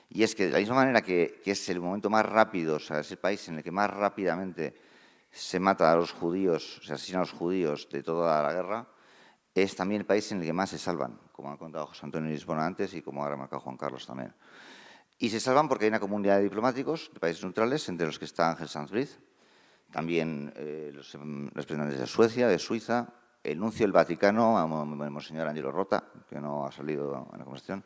Speaker 4: Y es que de la misma manera que es el momento más rápido, o sea, es el país en el que más rápidamente se mata a los judíos, se asesina a los judíos de toda la guerra, es también el país en el que más se salvan, como ha contado José Antonio Lisbona antes y como ahora ha marcado Juan Carlos también. Y se salvan porque hay una comunidad de diplomáticos de países neutrales, entre los que está Ángel Sanz-Briz, también los representantes de Suecia, de Suiza, el nuncio del Vaticano, Monseñor Angelo Rota, que no ha salido en la conversación,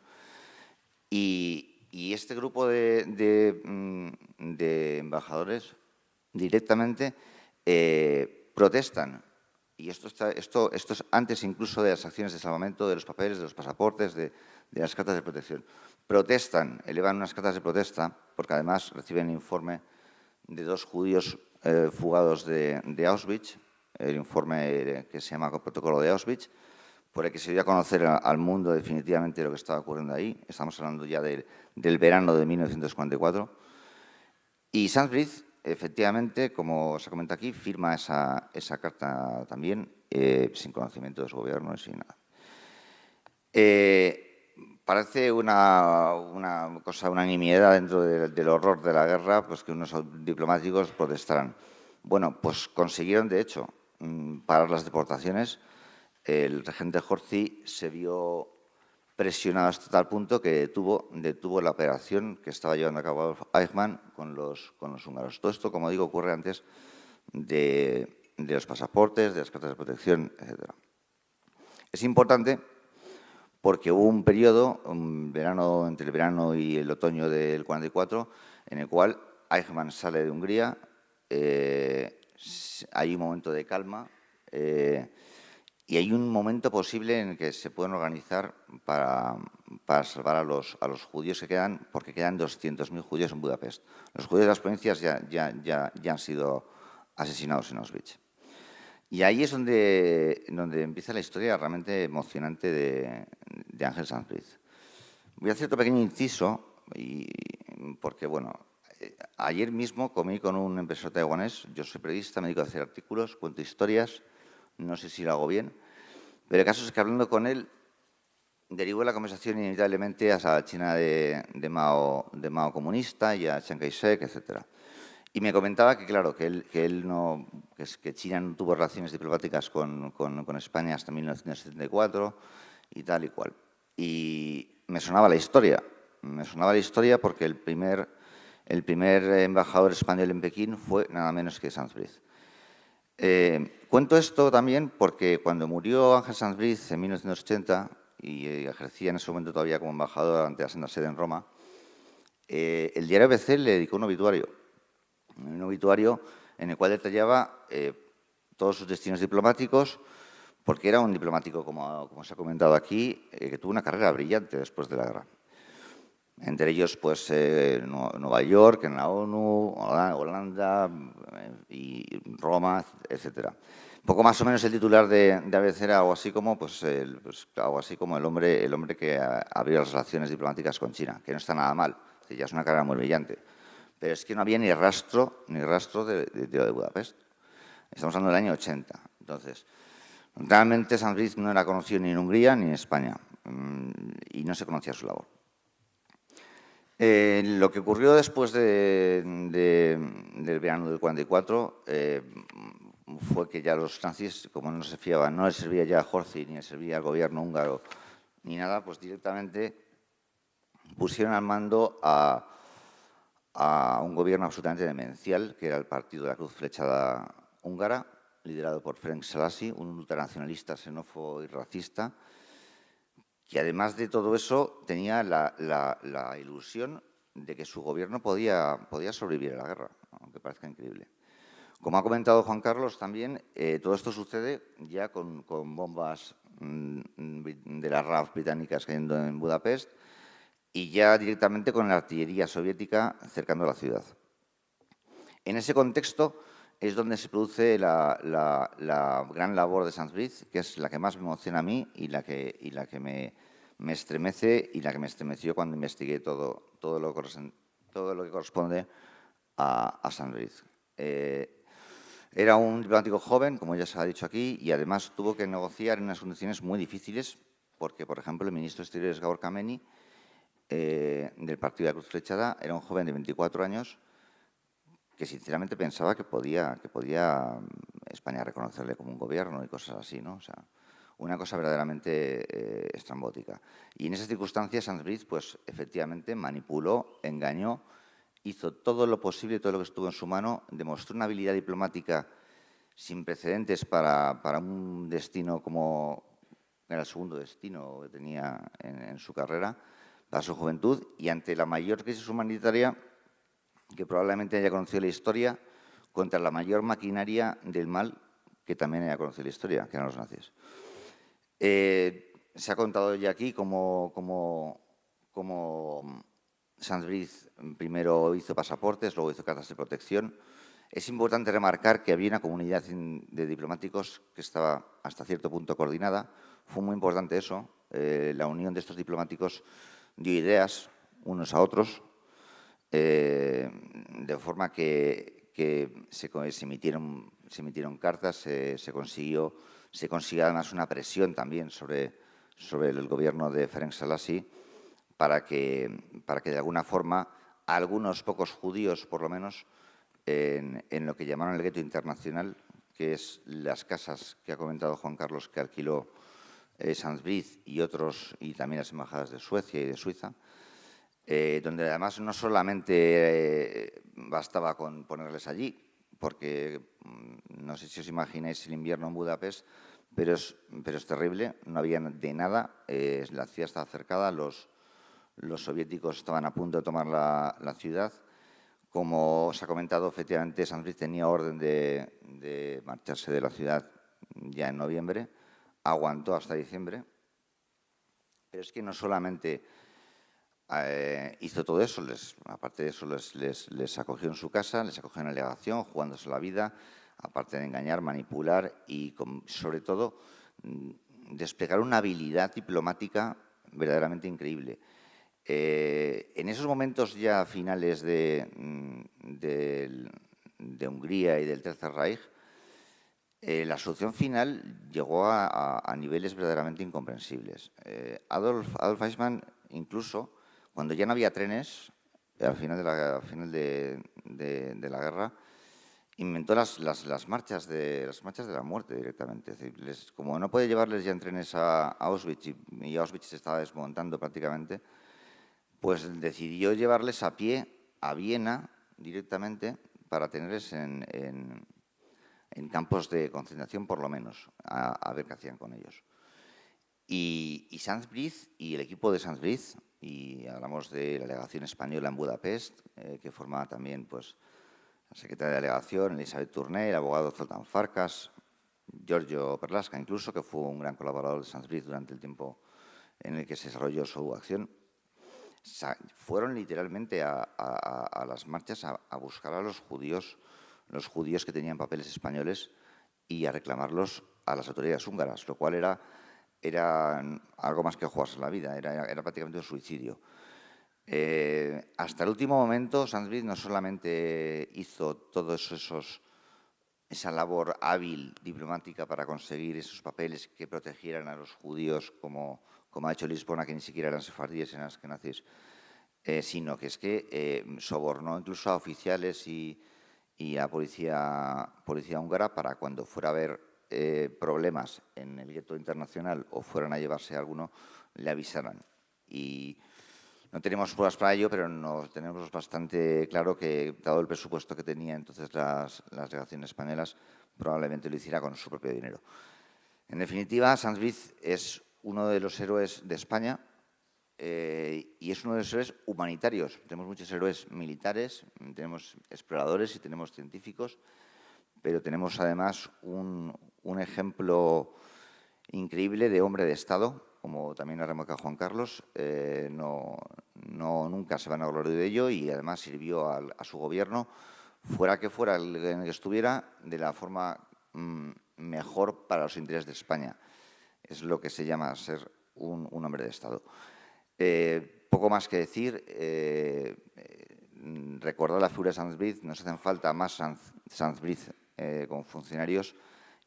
Speaker 4: y este grupo de embajadores directamente protestan. Y esto es antes incluso de las acciones de salvamento, de los papeles, de los pasaportes, de las cartas de protección. Protestan, elevan unas cartas de protesta, porque además reciben el informe de 2 judíos fugados de Auschwitz, el informe que se llama Protocolo de Auschwitz, por el que se dio a conocer al mundo definitivamente lo que estaba ocurriendo ahí. Estamos hablando ya del verano de 1944. Y Sanz-Briz, efectivamente, como se comenta aquí, firma esa carta también sin conocimiento de su gobierno y sin nada. Parece una nimiedad dentro del horror de la guerra, pues que unos diplomáticos protestaran. Bueno, pues consiguieron, de hecho, parar las deportaciones. el regente Horthy se vio presionado hasta tal punto que detuvo la operación que estaba llevando a cabo Eichmann con los húngaros. Todo esto, como digo, ocurre antes de los pasaportes, de las cartas de protección, etc. Es importante porque hubo un periodo, entre el verano y el otoño del 44, en el cual Eichmann sale de Hungría, hay un momento de calma y hay un momento posible en el que se pueden organizar para salvar a los judíos que quedan, porque quedan 200.000 judíos en Budapest. Los judíos de las provincias ya han sido asesinados en Auschwitz. Y ahí es donde empieza la historia realmente emocionante de Ángel Sanz Briz. Voy a hacer otro pequeño inciso, porque, bueno, ayer mismo comí con un empresario taiwanés. Yo soy periodista, me dedico a hacer artículos, cuento historias, no sé si lo hago bien, pero el caso es que hablando con él, derivó la conversación inevitablemente a la China de Mao comunista y a Chiang Kai-shek, etcétera. Y me comentaba que, claro, que China no tuvo relaciones diplomáticas con España hasta 1974 y tal y cual. Y me sonaba la historia. Me sonaba la historia porque el primer embajador español en Pekín fue nada menos que Sanz Briz. Cuento esto también porque cuando murió Ángel Sanz Briz en 1980 y ejercía en ese momento todavía como embajador ante la Santa Sede en Roma, el diario ABC le dedicó un obituario en el cual detallaba todos sus destinos diplomáticos, porque era un diplomático, como se ha comentado aquí, que tuvo una carrera brillante después de la guerra. Entre ellos, pues, Nueva York, en la ONU, Holanda y Roma, etcétera. Poco más o menos el titular de ABC era algo así como, el hombre que abrió las relaciones diplomáticas con China, que no está nada mal, que ya es una carrera muy brillante. Pero es que no había ni rastro de Budapest. Estamos hablando del año 80. Entonces, realmente Sanz Briz no era conocido ni en Hungría ni en España y no se conocía su labor. Lo que ocurrió después del verano del 44 fue que ya los nazis, como no se fiaban, no les servía ya a Horthy ni les servía al gobierno húngaro ni nada, pues directamente pusieron al mando a un gobierno absolutamente demencial, que era el Partido de la Cruz Flechada húngara, liderado por Ferenc Szalasi, un ultranacionalista, xenófobo y racista, que además de todo eso tenía la ilusión de que su gobierno podía sobrevivir a la guerra, aunque parezca increíble. Como ha comentado Juan Carlos también, todo esto sucede ya con bombas de las RAF británicas cayendo en Budapest y ya directamente con la artillería soviética cercando la ciudad. En ese contexto es donde se produce la gran labor de Sanz Briz, que es la que más me emociona a mí y la que me estremece y la que me estremeció cuando investigué todo lo que corresponde a Sanz Briz. Era un diplomático joven, como ya se ha dicho aquí, y además tuvo que negociar en unas condiciones muy difíciles porque, por ejemplo, el ministro de Exteriores, Gabor Kameni, del Partido de la Cruz Flechada, era un joven de 24 años que sinceramente pensaba que podía España reconocerle como un gobierno y cosas así, ¿no? O sea, una cosa verdaderamente estrambótica. Y en esas circunstancias, Sanz Briz, pues, efectivamente, manipuló, engañó, hizo todo lo posible, todo lo que estuvo en su mano, demostró una habilidad diplomática sin precedentes para un destino como era el segundo destino que tenía en su carrera, para su juventud, y ante la mayor crisis humanitaria que probablemente haya conocido la historia, contra la mayor maquinaria del mal que también haya conocido la historia, que eran los nazis. Se ha contado ya aquí cómo Sanz Briz primero hizo pasaportes, luego hizo cartas de protección. Es importante remarcar que había una comunidad de diplomáticos que estaba hasta cierto punto coordinada. Fue muy importante eso. La unión de estos diplomáticos dio ideas unos a otros, de forma que se emitieron cartas, se consiguió además una presión también sobre el gobierno de Ferenc Szalasi para que de alguna forma algunos pocos judíos, por lo menos, en lo que llamaron el gueto internacional, que es las casas que ha comentado Juan Carlos que alquiló Sandsbridge y otros, y también las embajadas de Suecia y de Suiza, donde además no solamente bastaba con ponerles allí, porque no sé si os imagináis el invierno en Budapest, pero es terrible, no había de nada, la ciudad estaba cercada, los soviéticos estaban a punto de tomar la ciudad. Como os ha comentado, efectivamente, Sandsbridge tenía orden de marcharse de la ciudad ya en noviembre, aguantó hasta diciembre, pero es que no solamente hizo todo eso, aparte de eso les acogió en su casa, les acogió en la delegación, jugándose la vida, aparte de engañar, manipular y, sobre todo, desplegar una habilidad diplomática verdaderamente increíble. En esos momentos ya finales de Hungría y del Tercer Reich, la solución final llegó a niveles verdaderamente incomprensibles. Adolf Eichmann, incluso, cuando ya no había trenes, al final de la guerra, inventó las marchas de la muerte directamente. Es decir, como no puede llevarles ya en trenes a Auschwitz y Auschwitz se estaba desmontando prácticamente, pues decidió llevarles a pie a Viena directamente para tenerles en campos de concentración, por lo menos, a ver qué hacían con ellos. Y Sandsbridge y el equipo de Sandsbridge, y hablamos de la delegación española en Budapest, que formaba también pues, la secretaria de delegación, Elizabeth Tournay, el abogado Zoltán Farkas, Giorgio Perlasca, incluso, que fue un gran colaborador de Sandsbridge durante el tiempo en el que se desarrolló su acción. Fueron literalmente a las marchas a buscar a los judíos que tenían papeles españoles y a reclamarlos a las autoridades húngaras, lo cual era algo más que jugarse la vida, era prácticamente un suicidio. Hasta el último momento, Sandsbridge no solamente hizo esa labor hábil diplomática para conseguir esos papeles que protegieran a los judíos, como ha hecho Lisbona, que ni siquiera eran sefardíes, eran askenazis, sino que es que sobornó incluso a oficiales y a policía húngara para cuando fuera a haber problemas en el gueto internacional o fueran a llevarse a alguno, le avisaran. Y no tenemos pruebas para ello, pero tenemos bastante claro que, dado el presupuesto que tenía entonces las delegaciones españolas, probablemente lo hiciera con su propio dinero. En definitiva, Sandsbridge es uno de los héroes de España y es uno de los héroes humanitarios. Tenemos muchos héroes militares, tenemos exploradores y tenemos científicos, pero tenemos además un ejemplo increíble de hombre de Estado, como también ha remarcado Juan Carlos. Nunca se van a hablar de ello y además sirvió a su gobierno, fuera que fuera el en el que estuviera, de la forma mejor para los intereses de España. Es lo que se llama ser un hombre de Estado. Poco más que decir. Recordar la figura de Sandsbridge. Nos hacen falta más Sandsbridge como funcionarios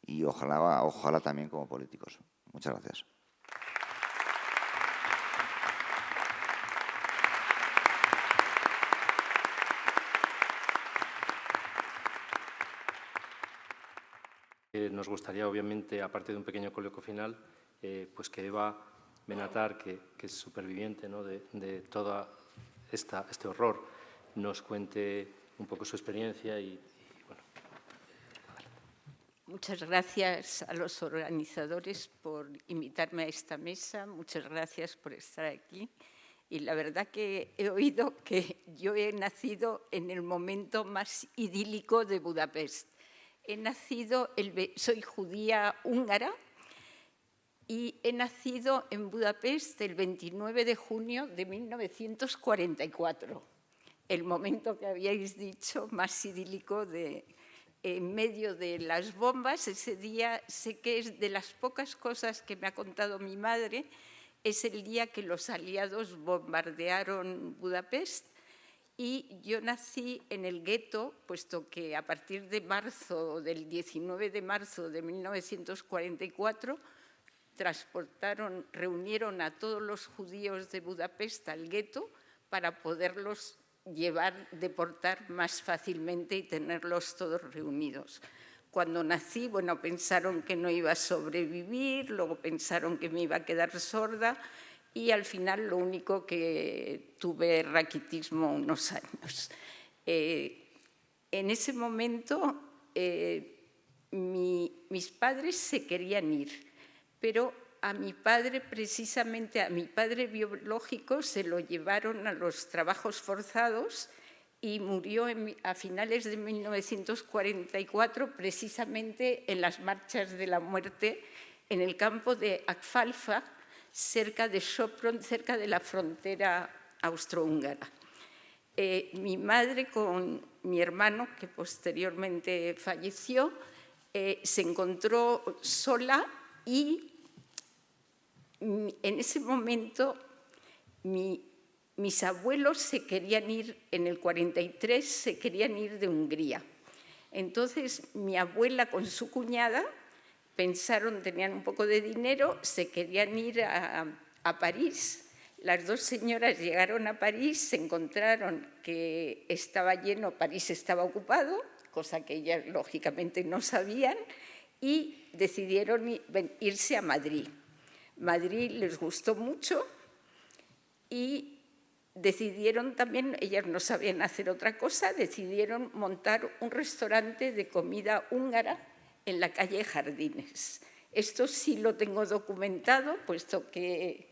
Speaker 4: y ojalá también como políticos. Muchas gracias.
Speaker 1: Nos gustaría, obviamente, aparte de un pequeño coloquio final, pues que Eva Benatar, que es superviviente, ¿no?, de todo este horror, nos cuente un poco su experiencia y bueno.
Speaker 5: Muchas gracias a los organizadores por invitarme a esta mesa, muchas gracias por estar aquí. Y la verdad que he oído que yo he nacido en el momento más idílico de Budapest. Soy judía húngara y he nacido en Budapest el 29 de junio de 1944, el momento que habíais dicho más idílico en medio de las bombas. Ese día sé que es de las pocas cosas que me ha contado mi madre, es el día que los aliados bombardearon Budapest. Y yo nací en el gueto, puesto que a partir del 19 de marzo de 1944, reunieron a todos los judíos de Budapest al gueto para poderlos deportar más fácilmente y tenerlos todos reunidos. Cuando nací, bueno, pensaron que no iba a sobrevivir, luego pensaron que me iba a quedar sorda y al final lo único que tuve raquitismo unos años. En ese momento mis padres se querían ir, pero a mi padre, precisamente a mi padre biológico, se lo llevaron a los trabajos forzados y murió a finales de 1944, precisamente en las marchas de la muerte en el campo de Agfalfa, cerca de Sopron, cerca de la frontera austrohúngara. Mi madre con mi hermano, que posteriormente falleció, se encontró sola y en ese momento mis abuelos se querían ir, en el 43 se querían ir de Hungría. Entonces mi abuela con su cuñada pensaron, tenían un poco de dinero, se querían ir a París. Las dos señoras llegaron a París, se encontraron que estaba lleno, París estaba ocupado, cosa que ellas lógicamente no sabían, y decidieron irse a Madrid. Madrid les gustó mucho y decidieron también, ellas no sabían hacer otra cosa, decidieron montar un restaurante de comida húngara en la calle Jardines. Esto sí lo tengo documentado, puesto que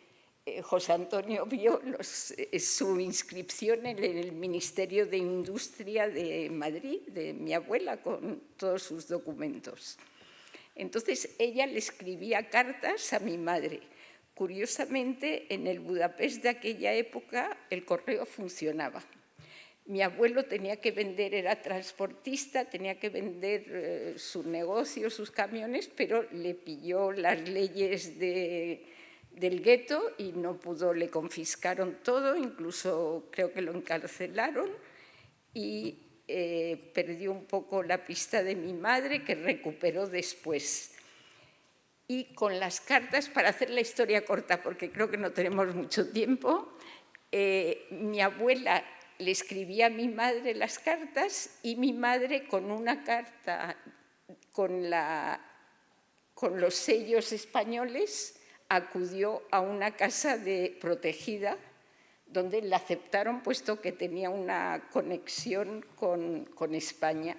Speaker 5: José Antonio vio su inscripción en el Ministerio de Industria de Madrid, de mi abuela, con todos sus documentos. Entonces, ella le escribía cartas a mi madre. Curiosamente, en el Budapest de aquella época, el correo funcionaba. Mi abuelo tenía que vender, era transportista, tenía que vender su negocio, sus camiones, pero le pilló las leyes del gueto y no pudo, le confiscaron todo, incluso creo que lo encarcelaron y perdió un poco la pista de mi madre, que recuperó después. Y con las cartas, para hacer la historia corta, porque creo que no tenemos mucho tiempo, mi abuela le escribía a mi madre las cartas y mi madre con una carta con los sellos españoles acudió a una casa protegida donde la aceptaron puesto que tenía una conexión con España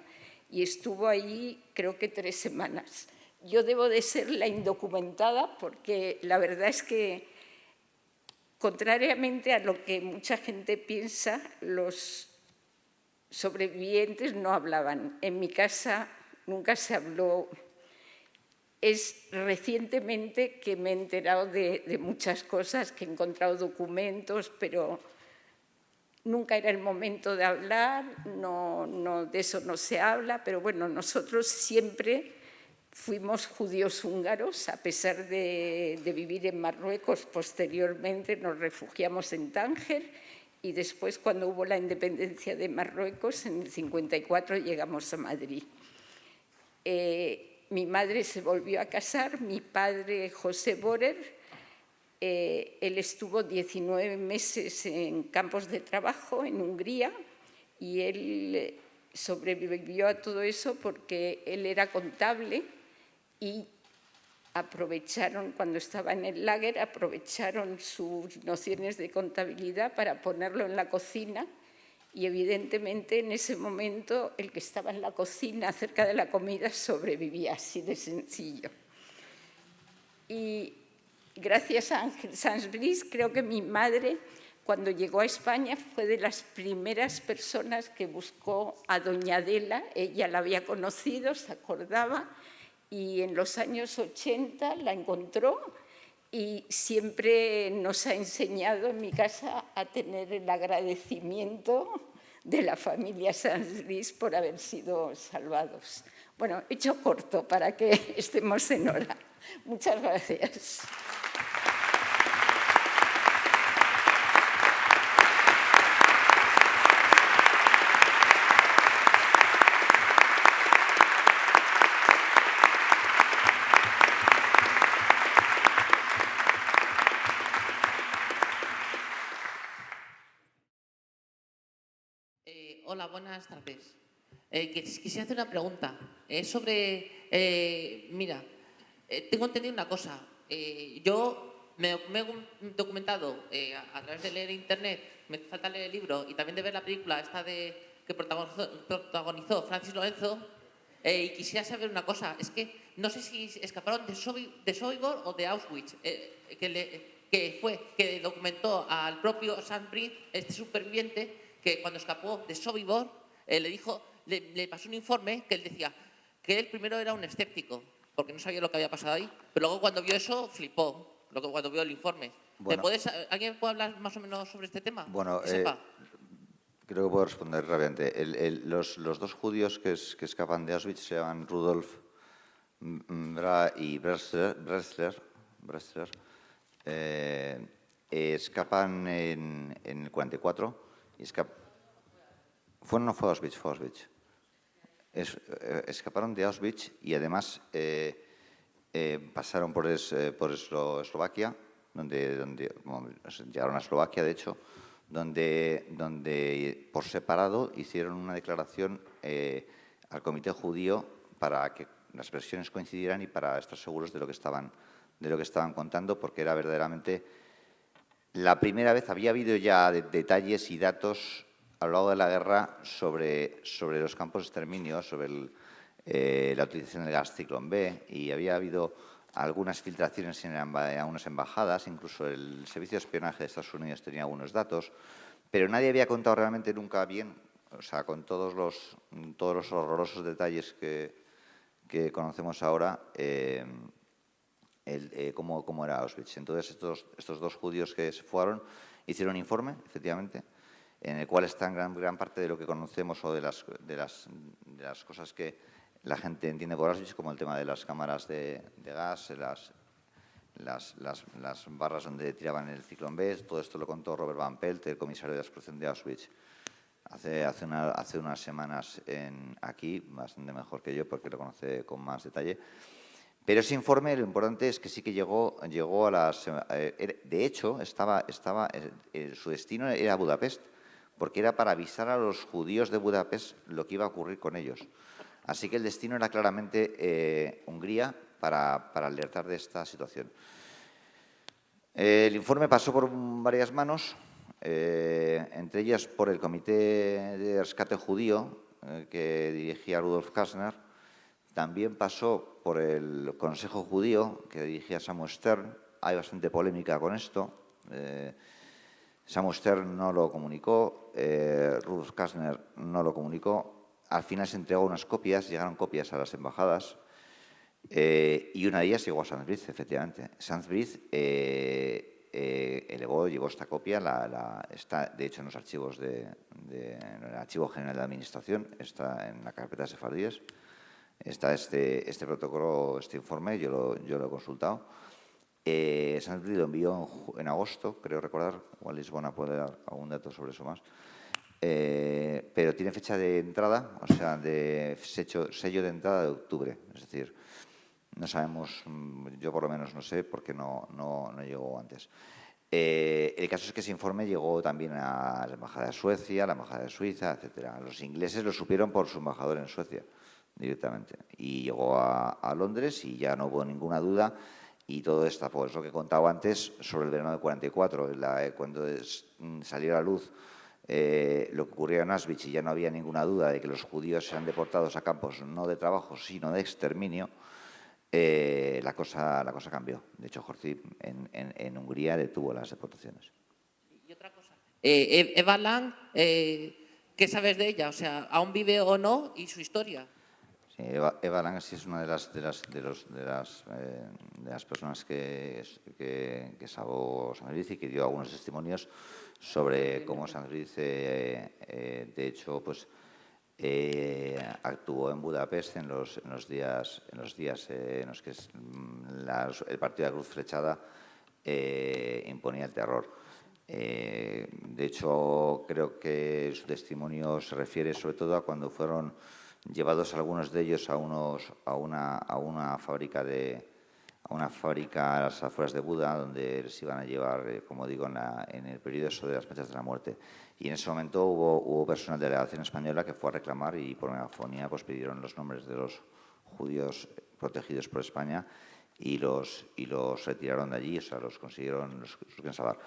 Speaker 5: y estuvo ahí creo que 3 semanas. Yo debo de ser la indocumentada porque la verdad es que, contrariamente a lo que mucha gente piensa, los sobrevivientes no hablaban. En mi casa nunca se habló. Es recientemente que me he enterado de muchas cosas, que he encontrado documentos, pero nunca era el momento de hablar, de eso no se habla, pero bueno, nosotros siempre fuimos judíos húngaros, a pesar de vivir en Marruecos. Posteriormente nos refugiamos en Tánger y después, cuando hubo la independencia de Marruecos, en el 54 llegamos a Madrid. Mi madre se volvió a casar, mi padre José Borer, él estuvo 19 meses en campos de trabajo en Hungría y él sobrevivió a todo eso porque él era contable y aprovecharon, cuando estaba en el lager, aprovecharon sus nociones de contabilidad para ponerlo en la cocina y evidentemente en ese momento el que estaba en la cocina cerca de la comida sobrevivía, así de sencillo. Y gracias a Ángel Sans Brice, creo que mi madre, cuando llegó a España, fue de las primeras personas que buscó a doña Adela. Ella la había conocido, se acordaba, y en los años 80 la encontró y siempre nos ha enseñado en mi casa a tener el agradecimiento de la familia Sans Brice por haber sido salvados. Bueno, hecho corto para que estemos en hora. Muchas gracias.
Speaker 6: Hola, buenas tardes. Quisiera hacer una pregunta. Mira, tengo entendido una cosa. Yo me he documentado a través de leer internet, me falta leer el libro y también de ver la película esta que protagonizó Francis Lorenzo. Y quisiera saber una cosa. Es que no sé si escaparon de Sobibor o de Auschwitz, que documentó al propio Sandbridge, este superviviente, que cuando escapó de Sobibor le pasó un informe que él decía que él primero era un escéptico, porque no sabía lo que había pasado ahí, pero luego cuando vio eso flipó, cuando vio el informe.
Speaker 4: Bueno.
Speaker 6: ¿Alguien puede hablar más o menos sobre este tema?
Speaker 4: Bueno,
Speaker 6: Que sepa.
Speaker 4: creo que puedo responder rápidamente. Los dos judíos que escapan de Auschwitz se llaman Rudolf y Bressler. Escapan en el 44 y no fue Auschwitz, fue Auschwitz. Escaparon de Auschwitz y además pasaron por Eslovaquia, donde llegaron a Eslovaquia, de hecho, donde por separado hicieron una declaración al Comité Judío para que las versiones coincidieran y para estar seguros de lo que estaban contando, porque era verdaderamente la primera vez. Había habido ya detalles y datos a lo largo de la guerra sobre los campos de exterminio, sobre la utilización del gas Ciclón B, y había habido algunas filtraciones en algunas embajadas, incluso el Servicio de Espionaje de Estados Unidos tenía algunos datos, pero nadie había contado realmente nunca bien, o sea, con todos los horrorosos detalles que conocemos ahora, cómo era Auschwitz. Entonces, estos dos judíos que se fueron hicieron un informe, efectivamente, en el cual está gran parte de lo que conocemos o de las cosas que la gente entiende por Auschwitz, como el tema de las cámaras de gas, las barras donde tiraban el Ciclón B. Todo esto lo contó Robert Van Pelt, el comisario de la explotación de Auschwitz, hace unas semanas aquí, bastante mejor que yo porque lo conoce con más detalle. Pero ese informe, lo importante es que sí que llegó a las... de hecho, su destino era Budapest, porque era para avisar a los judíos de Budapest lo que iba a ocurrir con ellos. Así que el destino era claramente Hungría para alertar de esta situación. El informe pasó por varias manos, entre ellas por el Comité de Rescate Judío, que dirigía Rudolf Kastner. También pasó por el Consejo Judío, que dirigía Samuel Stern. Hay bastante polémica con esto. Samuel Stern no lo comunicó, Rudolf Kastner no lo comunicó. Al final se entregó unas copias, llegaron copias a las embajadas y una de ellas llegó a Sandbridge, efectivamente. Sandbridge llevó esta copia, está de hecho en los archivos en el Archivo General de Administración, está en la carpeta de sefardíes. Está este protocolo, este informe, yo lo he consultado. Sandbridge lo envió en agosto, creo recordar, o a Lisbona puede dar algún dato sobre eso más. Pero tiene fecha de entrada, o sea, de sello de entrada de octubre. Es decir, no sabemos, yo por lo menos no sé, porque no llegó antes. El caso es que ese informe llegó también a la Embajada de Suecia, a la Embajada de Suiza, etcétera. Los ingleses lo supieron por su embajador en Suecia, directamente. Y llegó a Londres y ya no hubo ninguna duda. Y todo esto, pues lo que contaba antes sobre el verano del 44, cuando salió a la luz lo que ocurrió en Auschwitz y ya no había ninguna duda de que los judíos eran deportados a campos no de trabajo, sino de exterminio, la cosa cambió. De hecho, Horthy en Hungría detuvo las deportaciones.
Speaker 6: Y otra cosa, Eva Lang, ¿qué sabes de ella? O sea, ¿aún vive o no? Y su historia.
Speaker 4: Sí, Eva Lang sí es una de las personas que salvó Sandbridge y que dio algunos testimonios sobre cómo Sandbridge, de hecho, pues actuó en Budapest en los días en los que el partido de la Cruz Flechada imponía el terror. De hecho, creo que su testimonio se refiere sobre todo a cuando fueron llevados algunos de ellos a una fábrica una fábrica a las afueras de Buda, donde les iban a llevar, como digo, en el periodo eso de las fechas de la muerte. Y en ese momento hubo personal de la delegación española que fue a reclamar y por megafonía pues pidieron los nombres de los judíos protegidos por España y los retiraron de allí, o sea, los consiguieron salvar.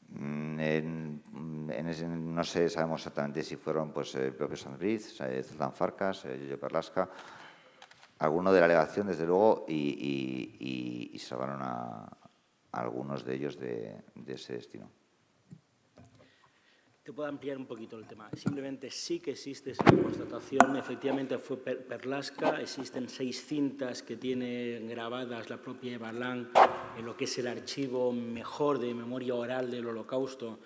Speaker 4: No sé, sabemos exactamente si fueron pues, el propio Sanz-Briz, Zoltán Farkas, Yoyo Perlasca, alguno de la delegación, desde luego, y salvaron a algunos de ellos de ese destino.
Speaker 2: Te puedo ampliar un poquito el tema. Simplemente sí que existe esa constatación. Efectivamente fue Perlasca. Existen 6 cintas que tiene grabadas la propia Eva Lang en lo que es el archivo mejor de memoria oral del Holocausto,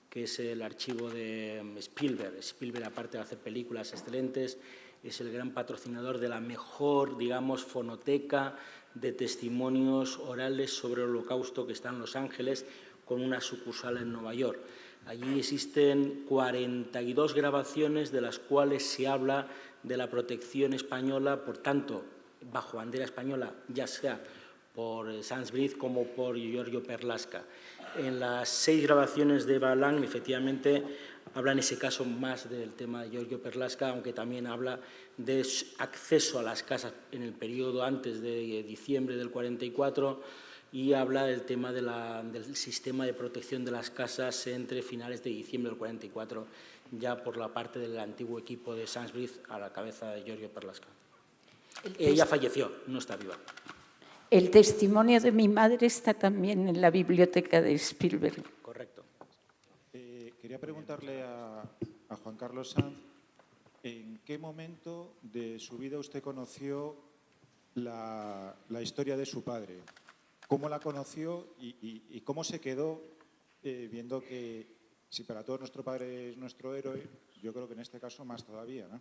Speaker 2: que es el archivo de Spielberg. Spielberg, aparte de hacer películas excelentes, es el gran patrocinador de la mejor, digamos, fonoteca de testimonios orales sobre el Holocausto que está en Los Ángeles, con una sucursal en Nueva York. Allí existen 42 grabaciones de las cuales se habla de la protección española, por tanto, bajo bandera española, ya sea por Sanz-Briz como por Giorgio Perlasca. En las 6 grabaciones de Eva Lang, efectivamente, habla en ese caso más del tema de Giorgio Perlasca, aunque también habla de acceso a las casas en el periodo antes de diciembre del 44, y habla del tema del sistema de protección de las casas entre finales de diciembre del 44, ya por la parte del antiguo equipo de Sanz-Briz a la cabeza de Giorgio Perlasca. Ella falleció, no está viva.
Speaker 5: El testimonio de mi madre está también en la biblioteca de Spielberg.
Speaker 2: Correcto.
Speaker 7: Quería preguntarle a Juan Carlos Sanz, ¿en qué momento de su vida usted conoció la historia de su padre? ¿Cómo la conoció y cómo se quedó viendo que si para todos nuestro padre es nuestro héroe, yo creo que en este caso más todavía, ¿no?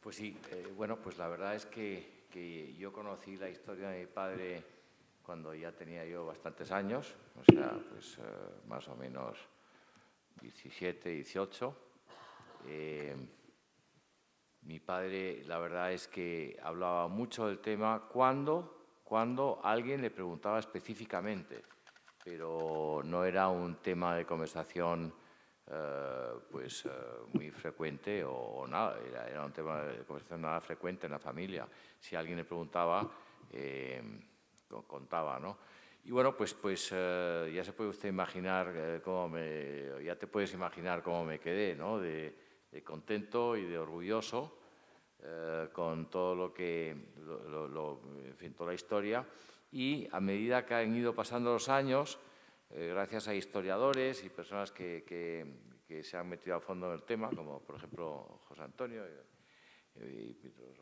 Speaker 3: Pues sí, bueno, pues la verdad es que yo conocí la historia de mi padre cuando ya tenía yo bastantes años, o sea, pues más o menos 17, 18. Mi padre, la verdad es que hablaba mucho del tema cuando alguien le preguntaba específicamente, pero no era un tema de conversación muy frecuente o nada, era un tema de conversación nada frecuente en la familia. Si alguien le preguntaba, contaba, ¿no? Y bueno, pues ya se puede usted imaginar ya te puedes imaginar cómo me quedé, ¿no? De contento y de orgulloso con todo lo que, en fin, toda la historia. Y a medida que han ido pasando los años, gracias a historiadores y personas que se han metido a fondo en el tema, como por ejemplo José Antonio y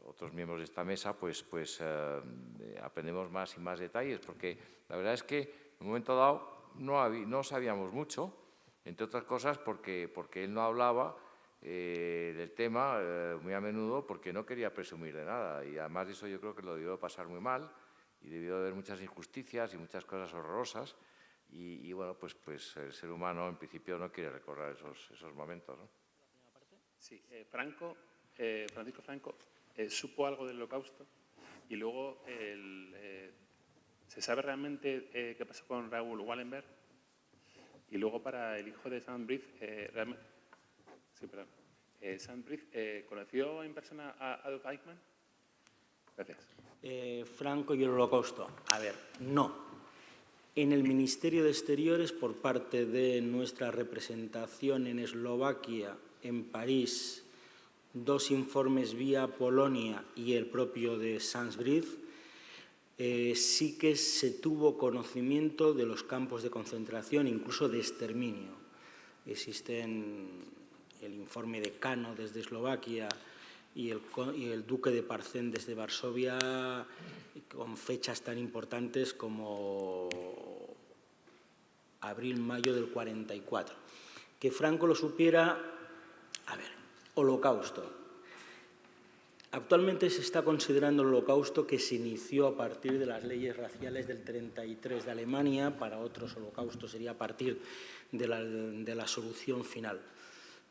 Speaker 3: otros miembros de esta mesa, pues aprendemos más y más detalles, porque la verdad es que en un momento dado no sabíamos mucho, entre otras cosas porque él no hablaba del tema muy a menudo porque no quería presumir de nada, y además de eso yo creo que lo debió pasar muy mal y debió haber muchas injusticias y muchas cosas horrorosas, y bueno, pues el ser humano en principio no quiere recordar esos momentos, ¿no?
Speaker 8: Sí, Francisco Franco supo algo del Holocausto y luego se sabe realmente qué pasó con Raúl Wallenberg, y luego para el hijo de Sanz-Briz, Sanz-Briz, ¿conoció en persona a Adolf Eichmann? Gracias.
Speaker 2: Franco y el Holocausto. A ver, no. En el Ministerio de Exteriores, por parte de nuestra representación en Eslovaquia, en París, 2 informes vía Polonia y el propio de Sanz-Briz, sí que se tuvo conocimiento de los campos de concentración, incluso de exterminio. Existen el informe de Kano desde Eslovaquia y el duque de Parcén desde Varsovia, con fechas tan importantes como abril-mayo del 44. Que Franco lo supiera, a ver, Holocausto. Actualmente se está considerando el Holocausto que se inició a partir de las leyes raciales del 33 de Alemania. Para otros, Holocausto sería a partir de la solución final.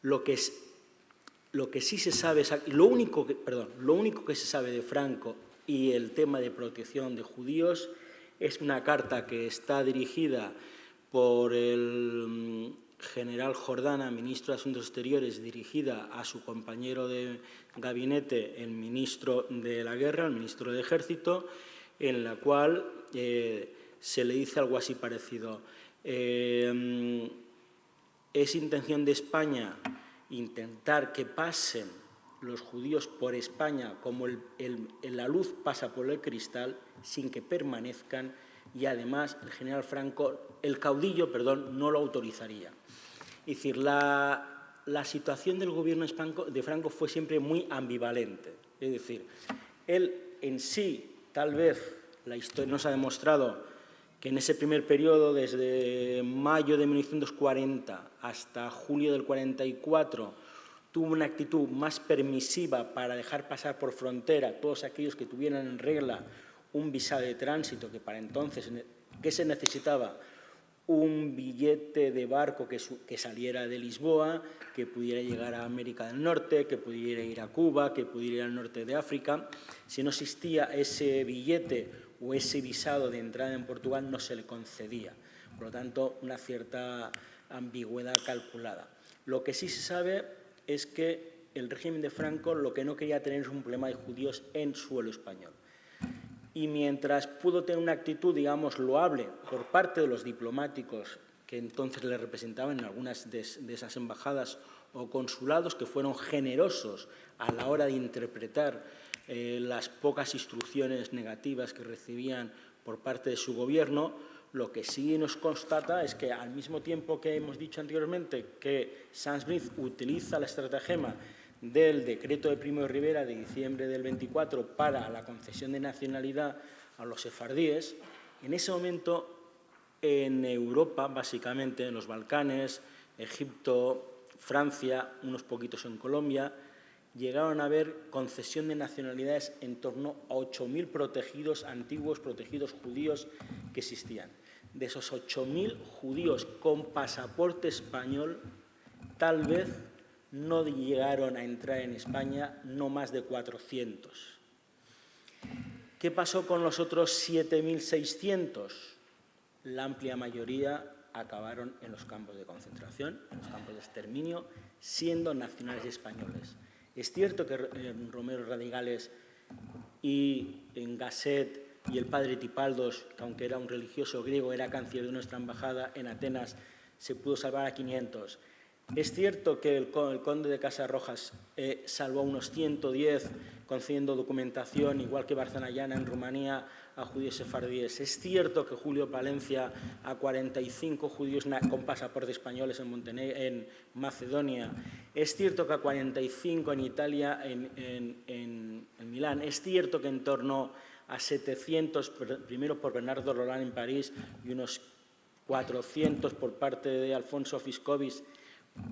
Speaker 2: Lo que sí se sabe, lo único que se sabe de Franco y el tema de protección de judíos. Es una carta que está dirigida por el general Jordana, ministro de Asuntos Exteriores, dirigida a su compañero de gabinete, el ministro de la Guerra, el ministro de Ejército, en la cual se le dice algo así parecido. Es intención de España intentar que pasen los judíos por España como la luz pasa por el cristal, sin que permanezcan, y además el general Franco, el caudillo, perdón, no lo autorizaría. Es decir, la situación del gobierno de Franco fue siempre muy ambivalente. Es decir, él en sí, tal vez, la historia nos ha demostrado que en ese primer periodo, desde mayo de 1940 hasta julio del 44, tuvo una actitud más permisiva para dejar pasar por frontera a todos aquellos que tuvieran en regla un visado de tránsito, que para entonces, ¿qué se necesitaba? Un billete de barco que saliera de Lisboa, que pudiera llegar a América del Norte, que pudiera ir a Cuba, que pudiera ir al norte de África. Si no existía ese billete o ese visado de entrada en Portugal, no se le concedía. Por lo tanto, una cierta ambigüedad calculada. Lo que sí se sabe es que el régimen de Franco lo que no quería tener es un problema de judíos en suelo español. Y mientras pudo tener una actitud, digamos, loable por parte de los diplomáticos que entonces le representaban en algunas de esas embajadas o consulados, que fueron generosos a la hora de interpretar las pocas instrucciones negativas que recibían por parte de su gobierno, lo que sí nos constata es que, al mismo tiempo que hemos dicho anteriormente que Sansbriz utiliza la estratagema del decreto de Primo de Rivera de diciembre del 24 para la concesión de nacionalidad a los sefardíes, en ese momento en Europa, básicamente en los Balcanes, Egipto, Francia, unos poquitos en Colombia, llegaron a haber concesión de nacionalidades en torno a 8.000 protegidos, antiguos protegidos judíos que existían. De esos 8.000 judíos con pasaporte español, tal vez no llegaron a entrar en España no más de 400. ¿Qué pasó con los otros 7.600? La amplia mayoría acabaron en los campos de concentración, en los campos de exterminio, siendo nacionales españoles. Es cierto que Romero Radigales y en Gasset y el padre Tipaldos, que aunque era un religioso griego, era canciller de nuestra embajada en Atenas, se pudo salvar a 500. Es cierto que el conde de Casarrojas salvó a unos 110 concediendo documentación, igual que Barzanayana en Rumanía, a judíos sefardíes. Es cierto que Julio Palencia a 45 judíos con pasaporte españoles en Macedonia. Es cierto que a 45 en Italia, en Milán. Es cierto que en torno a 700, primero por Bernardo Roland en París y unos 400 por parte de Alfonso Fiscovis,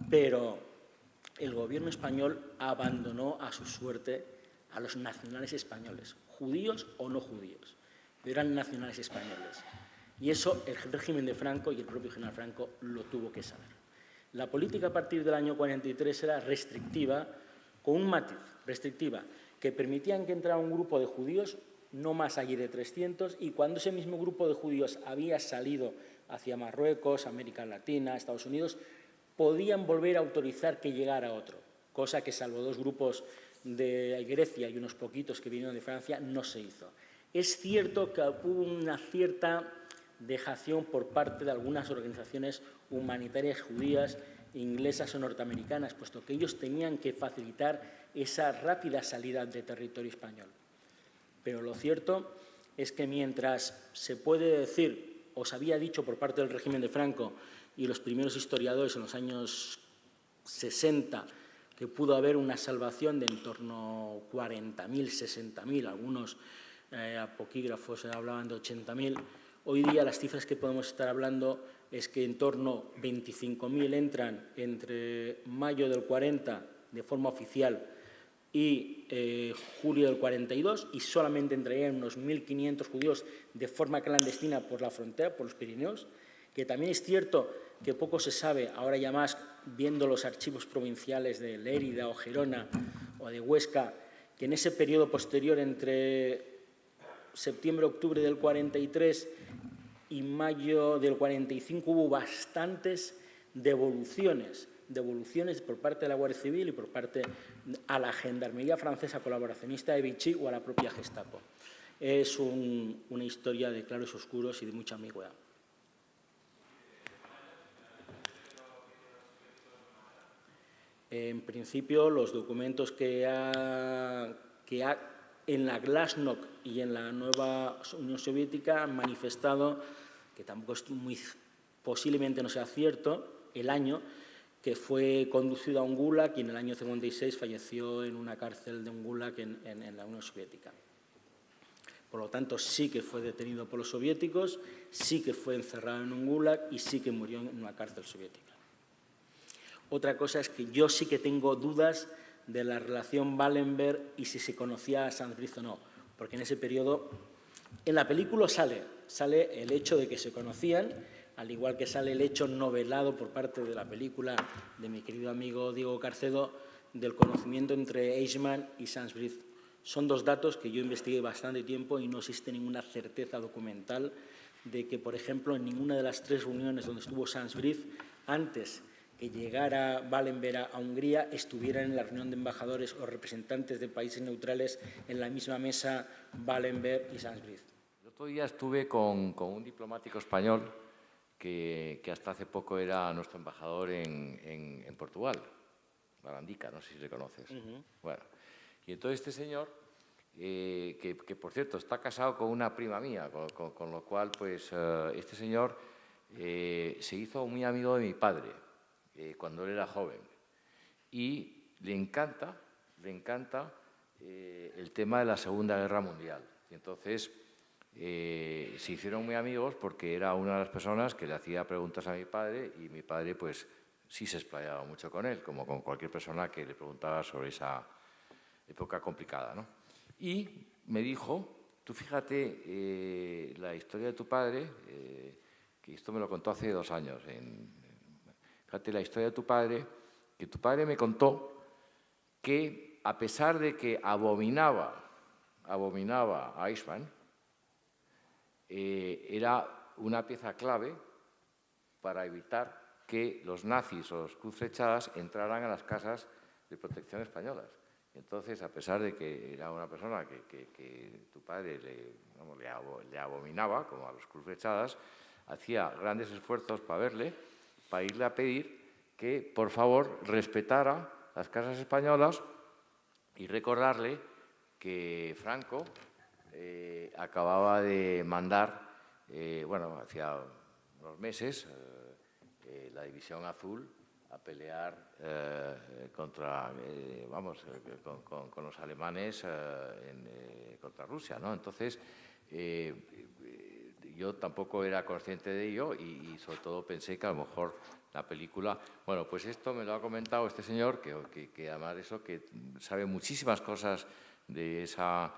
Speaker 2: pero el gobierno español abandonó a su suerte a los nacionales españoles, judíos o no judíos, pero eran nacionales españoles. Y eso el régimen de Franco y el propio general Franco lo tuvo que saber. La política a partir del año 43 era restrictiva, con un matiz, restrictiva, que permitían que entrara un grupo de judíos no más allí de 300, y cuando ese mismo grupo de judíos había salido hacia Marruecos, América Latina, Estados Unidos, podían volver a autorizar que llegara otro, cosa que, salvo dos grupos de Grecia y unos poquitos que vinieron de Francia, no se hizo. Es cierto que hubo una cierta dejación por parte de algunas organizaciones humanitarias judías, inglesas o norteamericanas, puesto que ellos tenían que facilitar esa rápida salida de territorio español. Pero lo cierto es que mientras se puede decir, o se había dicho por parte del régimen de Franco y los primeros historiadores en los años 60, que pudo haber una salvación de en torno a 40.000, 60.000, algunos apocrígrafos hablaban de 80.000. Hoy día las cifras que podemos estar hablando es que en torno a 25.000 entran entre mayo del 40 de forma oficial y julio del 42, y solamente entrarían unos 1.500 judíos de forma clandestina por la frontera, por los Pirineos, que también es cierto que poco se sabe, ahora ya más viendo los archivos provinciales de Lérida o Gerona o de Huesca, que en ese periodo posterior entre septiembre-octubre del 43 y mayo del 45 hubo bastantes devoluciones por parte de la Guardia Civil y por parte a la Gendarmería francesa colaboracionista de Vichy o a la propia Gestapo. Es una historia de claros oscuros y de mucha ambigüedad. En principio, los documentos que ha en la Glasnost y en la nueva Unión Soviética han manifestado, que tampoco es posiblemente no sea cierto, el año que fue conducido a un gulag y en el año 56 falleció en una cárcel de un gulag en la Unión Soviética. Por lo tanto, sí que fue detenido por los soviéticos, sí que fue encerrado en un gulag y sí que murió en una cárcel soviética. Otra cosa es que yo sí que tengo dudas de la relación Wallenberg y si se conocía a Saint-Brieuc o no, porque en ese periodo, en la película sale el hecho de que se conocían, al igual que sale el hecho novelado por parte de la película de mi querido amigo Diego Carcedo del conocimiento entre Eichmann y Saint-Brieuc. Son dos datos que yo investigué bastante tiempo y no existe ninguna certeza documental de que, por ejemplo, en ninguna de las 3 reuniones donde estuvo Saint-Brieuc, antes que llegara Wallenberg a Hungría, estuvieran en la reunión de embajadores o representantes de países neutrales en la misma mesa Wallenberg y Saint-Brieuc.
Speaker 3: El otro día estuve con un diplomático español que hasta hace poco era nuestro embajador en Portugal, Barandica, no sé si le conoces. Bueno, y entonces este señor, que por cierto está casado con una prima mía, con lo cual pues este señor se hizo muy amigo de mi padre cuando él era joven y le encanta el tema de la Segunda Guerra Mundial. Y entonces se hicieron muy amigos porque era una de las personas que le hacía preguntas a mi padre y mi padre pues sí se explayaba mucho con él, como con cualquier persona que le preguntaba sobre esa época complicada, ¿no? Y me dijo, tú fíjate la historia de tu padre, que esto me lo contó hace 2 años, fíjate la historia de tu padre, que tu padre me contó que a pesar de que abominaba a Eichmann, era una pieza clave para evitar que los nazis o los cruzflechadas entraran a las casas de protección españolas. Entonces, a pesar de que era una persona que tu padre le abominaba, como a los cruzflechadas, hacía grandes esfuerzos para verle, para irle a pedir que, por favor, respetara las casas españolas y recordarle que Franco acababa de mandar, bueno, hacía unos meses, la División Azul a pelear contra, con los alemanes contra Rusia, ¿no? Entonces, yo tampoco era consciente de ello y sobre todo pensé que a lo mejor la película... Bueno, pues esto me lo ha comentado este señor, que además de eso, que sabe muchísimas cosas de esos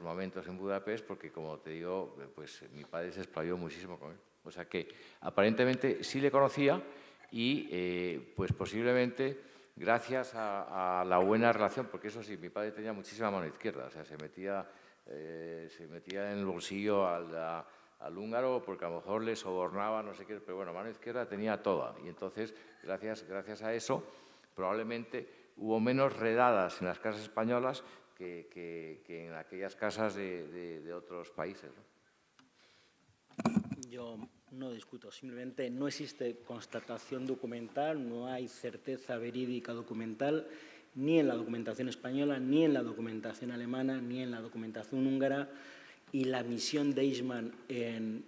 Speaker 3: momentos en Budapest, porque como te digo, pues mi padre se explayó muchísimo con él. O sea que aparentemente sí le conocía y pues posiblemente gracias a la buena relación, porque eso sí, mi padre tenía muchísima mano izquierda, o sea, se metía en el bolsillo al húngaro porque a lo mejor le sobornaba, no sé qué, pero bueno, mano izquierda tenía toda. Y entonces, gracias a eso, probablemente hubo menos redadas en las casas españolas que en aquellas casas de otros países, ¿no?
Speaker 2: Yo no discuto, simplemente no existe constatación documental, no hay certeza verídica documental, ni en la documentación española, ni en la documentación alemana, ni en la documentación húngara, y la misión de Eichmann en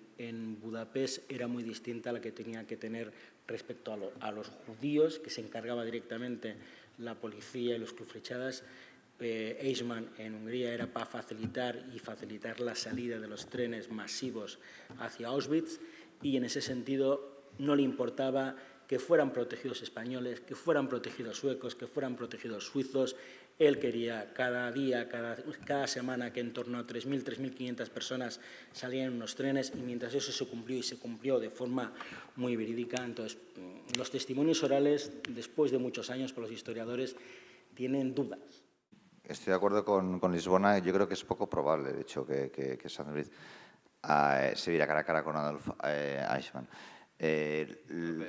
Speaker 2: Budapest era muy distinta a la que tenía que tener respecto a los judíos, que se encargaba directamente la policía y los cruzflechadas. Eichmann en Hungría era para facilitar la salida de los trenes masivos hacia Auschwitz y en ese sentido no le importaba que fueran protegidos españoles, que fueran protegidos suecos, que fueran protegidos suizos. Él quería cada día, cada semana que en torno a 3.000, 3.500 personas salían en unos trenes y mientras eso se cumplió y se cumplió de forma muy verídica. Entonces, los testimonios orales, después de muchos años por los historiadores, tienen dudas.
Speaker 4: Estoy de acuerdo con Lisbona. Yo creo que es poco probable, de hecho, que Sam Smith se viera cara a cara con Adolf Eichmann.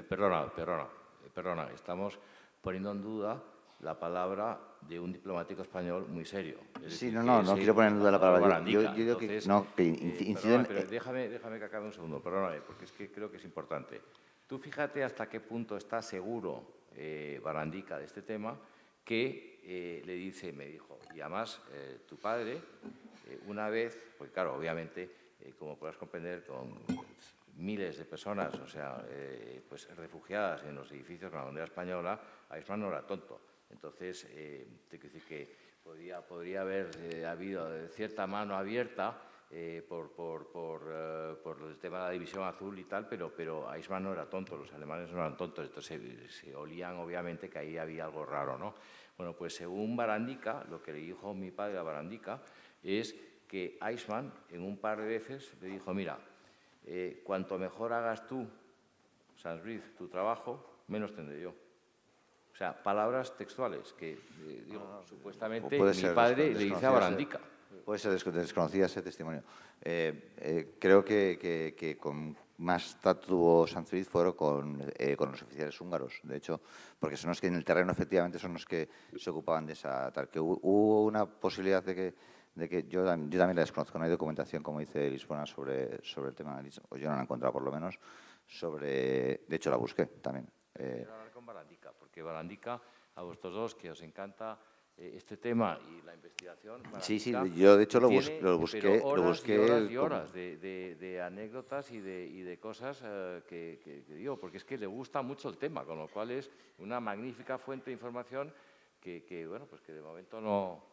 Speaker 3: Perdona. Estamos poniendo en duda la palabra de un diplomático español muy serio.
Speaker 4: Sí, no quiero poner en duda la palabra.
Speaker 3: Barandika.
Speaker 4: Yo digo
Speaker 3: Entonces,
Speaker 4: que no, que inciden...
Speaker 3: pero déjame que acabe un segundo, perdóname, porque es que creo que es importante. Tú fíjate hasta qué punto está seguro Barandika de este tema, que le dice, me dijo, y además tu padre, una vez, porque claro, obviamente, como podrás comprender, con miles de personas, o sea, pues refugiadas en los edificios con la bandera española, Eichmann no era tonto. Entonces, te quiero decir que podría haber habido cierta mano abierta por el tema de la división azul y tal, pero Eichmann no era tonto, los alemanes no eran tontos, entonces se olían obviamente que ahí había algo raro, ¿no? Bueno, pues según Barandika, lo que le dijo mi padre a Barandika es que Eichmann en un par de veces le dijo, mira, cuanto mejor hagas tú, Sansbrith, tu trabajo, menos tendré yo. O sea, palabras textuales que, supuestamente, mi padre le dice a Barandika.
Speaker 4: Puede ser desconocida ese testimonio. Creo que con más tatuo Sansbrith fueron con los oficiales húngaros, de hecho, porque son los que en el terreno efectivamente son los que se ocupaban de esa tal. Que hubo una posibilidad de que yo también la desconozco, no hay documentación, como dice Lisbona, sobre el tema, o yo no la he encontrado por lo menos, de hecho la busqué también.
Speaker 3: Quiero hablar con Barandika, porque Barandika, a vosotros dos, que os encanta este tema y la investigación.
Speaker 4: Sí, yo de hecho lo busqué.
Speaker 3: Horas y horas de anécdotas y de cosas que digo, porque es que le gusta mucho el tema, con lo cual es una magnífica fuente de información que bueno, pues que de momento no,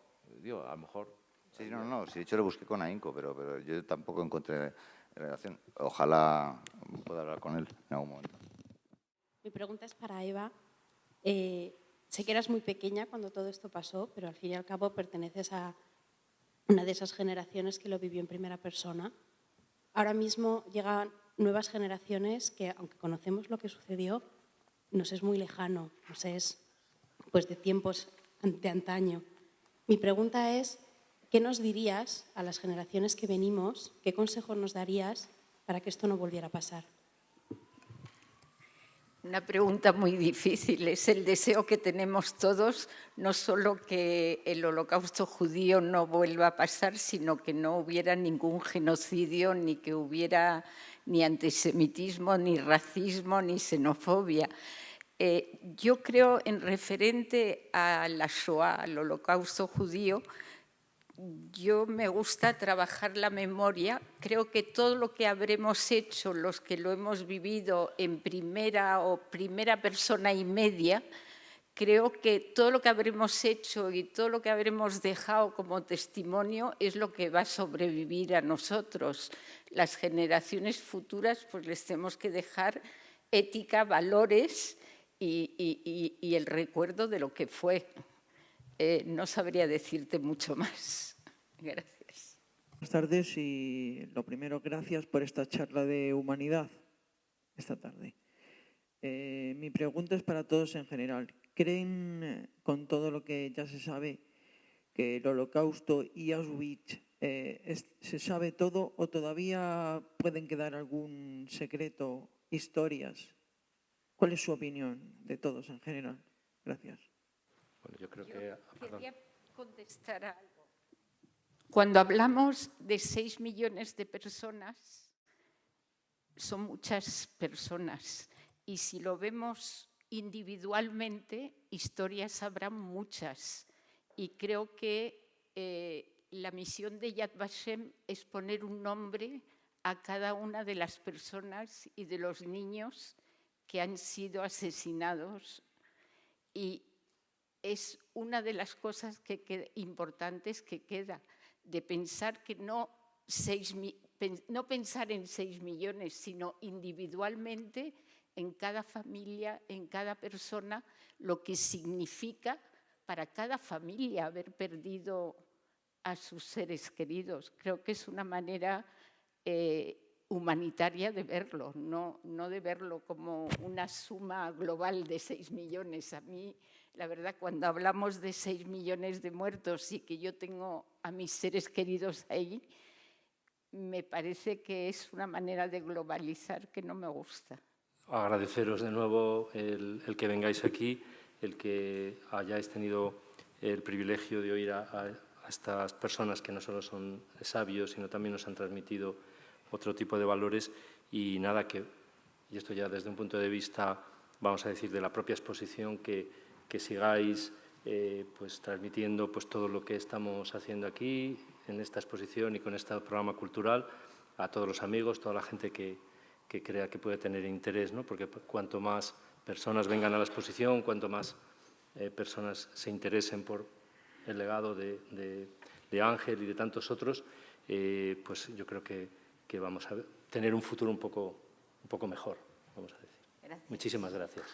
Speaker 3: digo, a lo mejor.
Speaker 4: Sí, no, sí, de hecho lo busqué con ahínco, pero yo tampoco encontré relación. Ojalá pueda hablar con él en algún momento.
Speaker 9: Mi pregunta es para Eva. Sé que eras muy pequeña cuando todo esto pasó, pero al fin y al cabo perteneces a una de esas generaciones que lo vivió en primera persona. Ahora mismo llegan nuevas generaciones que, aunque conocemos lo que sucedió, nos es muy lejano, nos es pues, de tiempos de antaño. Mi pregunta es, ¿qué nos dirías a las generaciones que venimos, qué consejos nos darías para que esto no volviera a pasar?
Speaker 5: Una pregunta muy difícil. Es el deseo que tenemos todos, no solo que el holocausto judío no vuelva a pasar, sino que no hubiera ningún genocidio, ni que hubiera ni antisemitismo, ni racismo, ni xenofobia. Yo creo, en referente a la Shoah, al holocausto judío, yo me gusta trabajar la memoria. Creo que todo lo que habremos hecho, los que lo hemos vivido en primera o primera persona y media, creo que todo lo que habremos hecho y todo lo que habremos dejado como testimonio es lo que va a sobrevivir a nosotros. Las generaciones futuras pues les tenemos que dejar ética, valores y el recuerdo de lo que fue. No sabría decirte mucho más. Gracias.
Speaker 10: Buenas tardes y lo primero, gracias por esta charla de humanidad esta tarde. Mi pregunta es para todos en general. ¿Creen, con todo lo que ya se sabe, que el Holocausto y Auschwitz se sabe todo o todavía pueden quedar algún secreto, historias? ¿Cuál es su opinión de todos en general? Gracias.
Speaker 1: Bueno, yo creo que...
Speaker 5: Quería contestar algo. Cuando hablamos de 6 millones de personas, son muchas personas. Y si lo vemos individualmente, historias habrá muchas. Y creo que la misión de Yad Vashem es poner un nombre a cada una de las personas y de los niños que han sido asesinados. Y es una de las cosas importantes que queda, de pensar que no pensar en 6 millones, sino individualmente en cada familia, en cada persona, lo que significa para cada familia haber perdido a sus seres queridos. Creo que es una manera humanitaria de verlo, no de verlo como una suma global de 6 millones. A mí, la verdad, cuando hablamos de 6 millones de muertos y que yo tengo a mis seres queridos ahí, me parece que es una manera de globalizar que no me gusta.
Speaker 1: Agradeceros de nuevo el que vengáis aquí, el que hayáis tenido el privilegio de oír a estas personas que no solo son sabios, sino también nos han transmitido otro tipo de valores y nada, y esto ya desde un punto de vista, vamos a decir, de la propia exposición, que sigáis pues transmitiendo pues todo lo que estamos haciendo aquí en esta exposición y con este programa cultural a todos los amigos, toda la gente que crea que puede tener interés, ¿no? Porque cuanto más personas vengan a la exposición, cuanto más personas se interesen por el legado de Ángel y de tantos otros, pues yo creo que vamos a tener un futuro un poco mejor, vamos a decir.
Speaker 5: Gracias.
Speaker 1: Muchísimas gracias.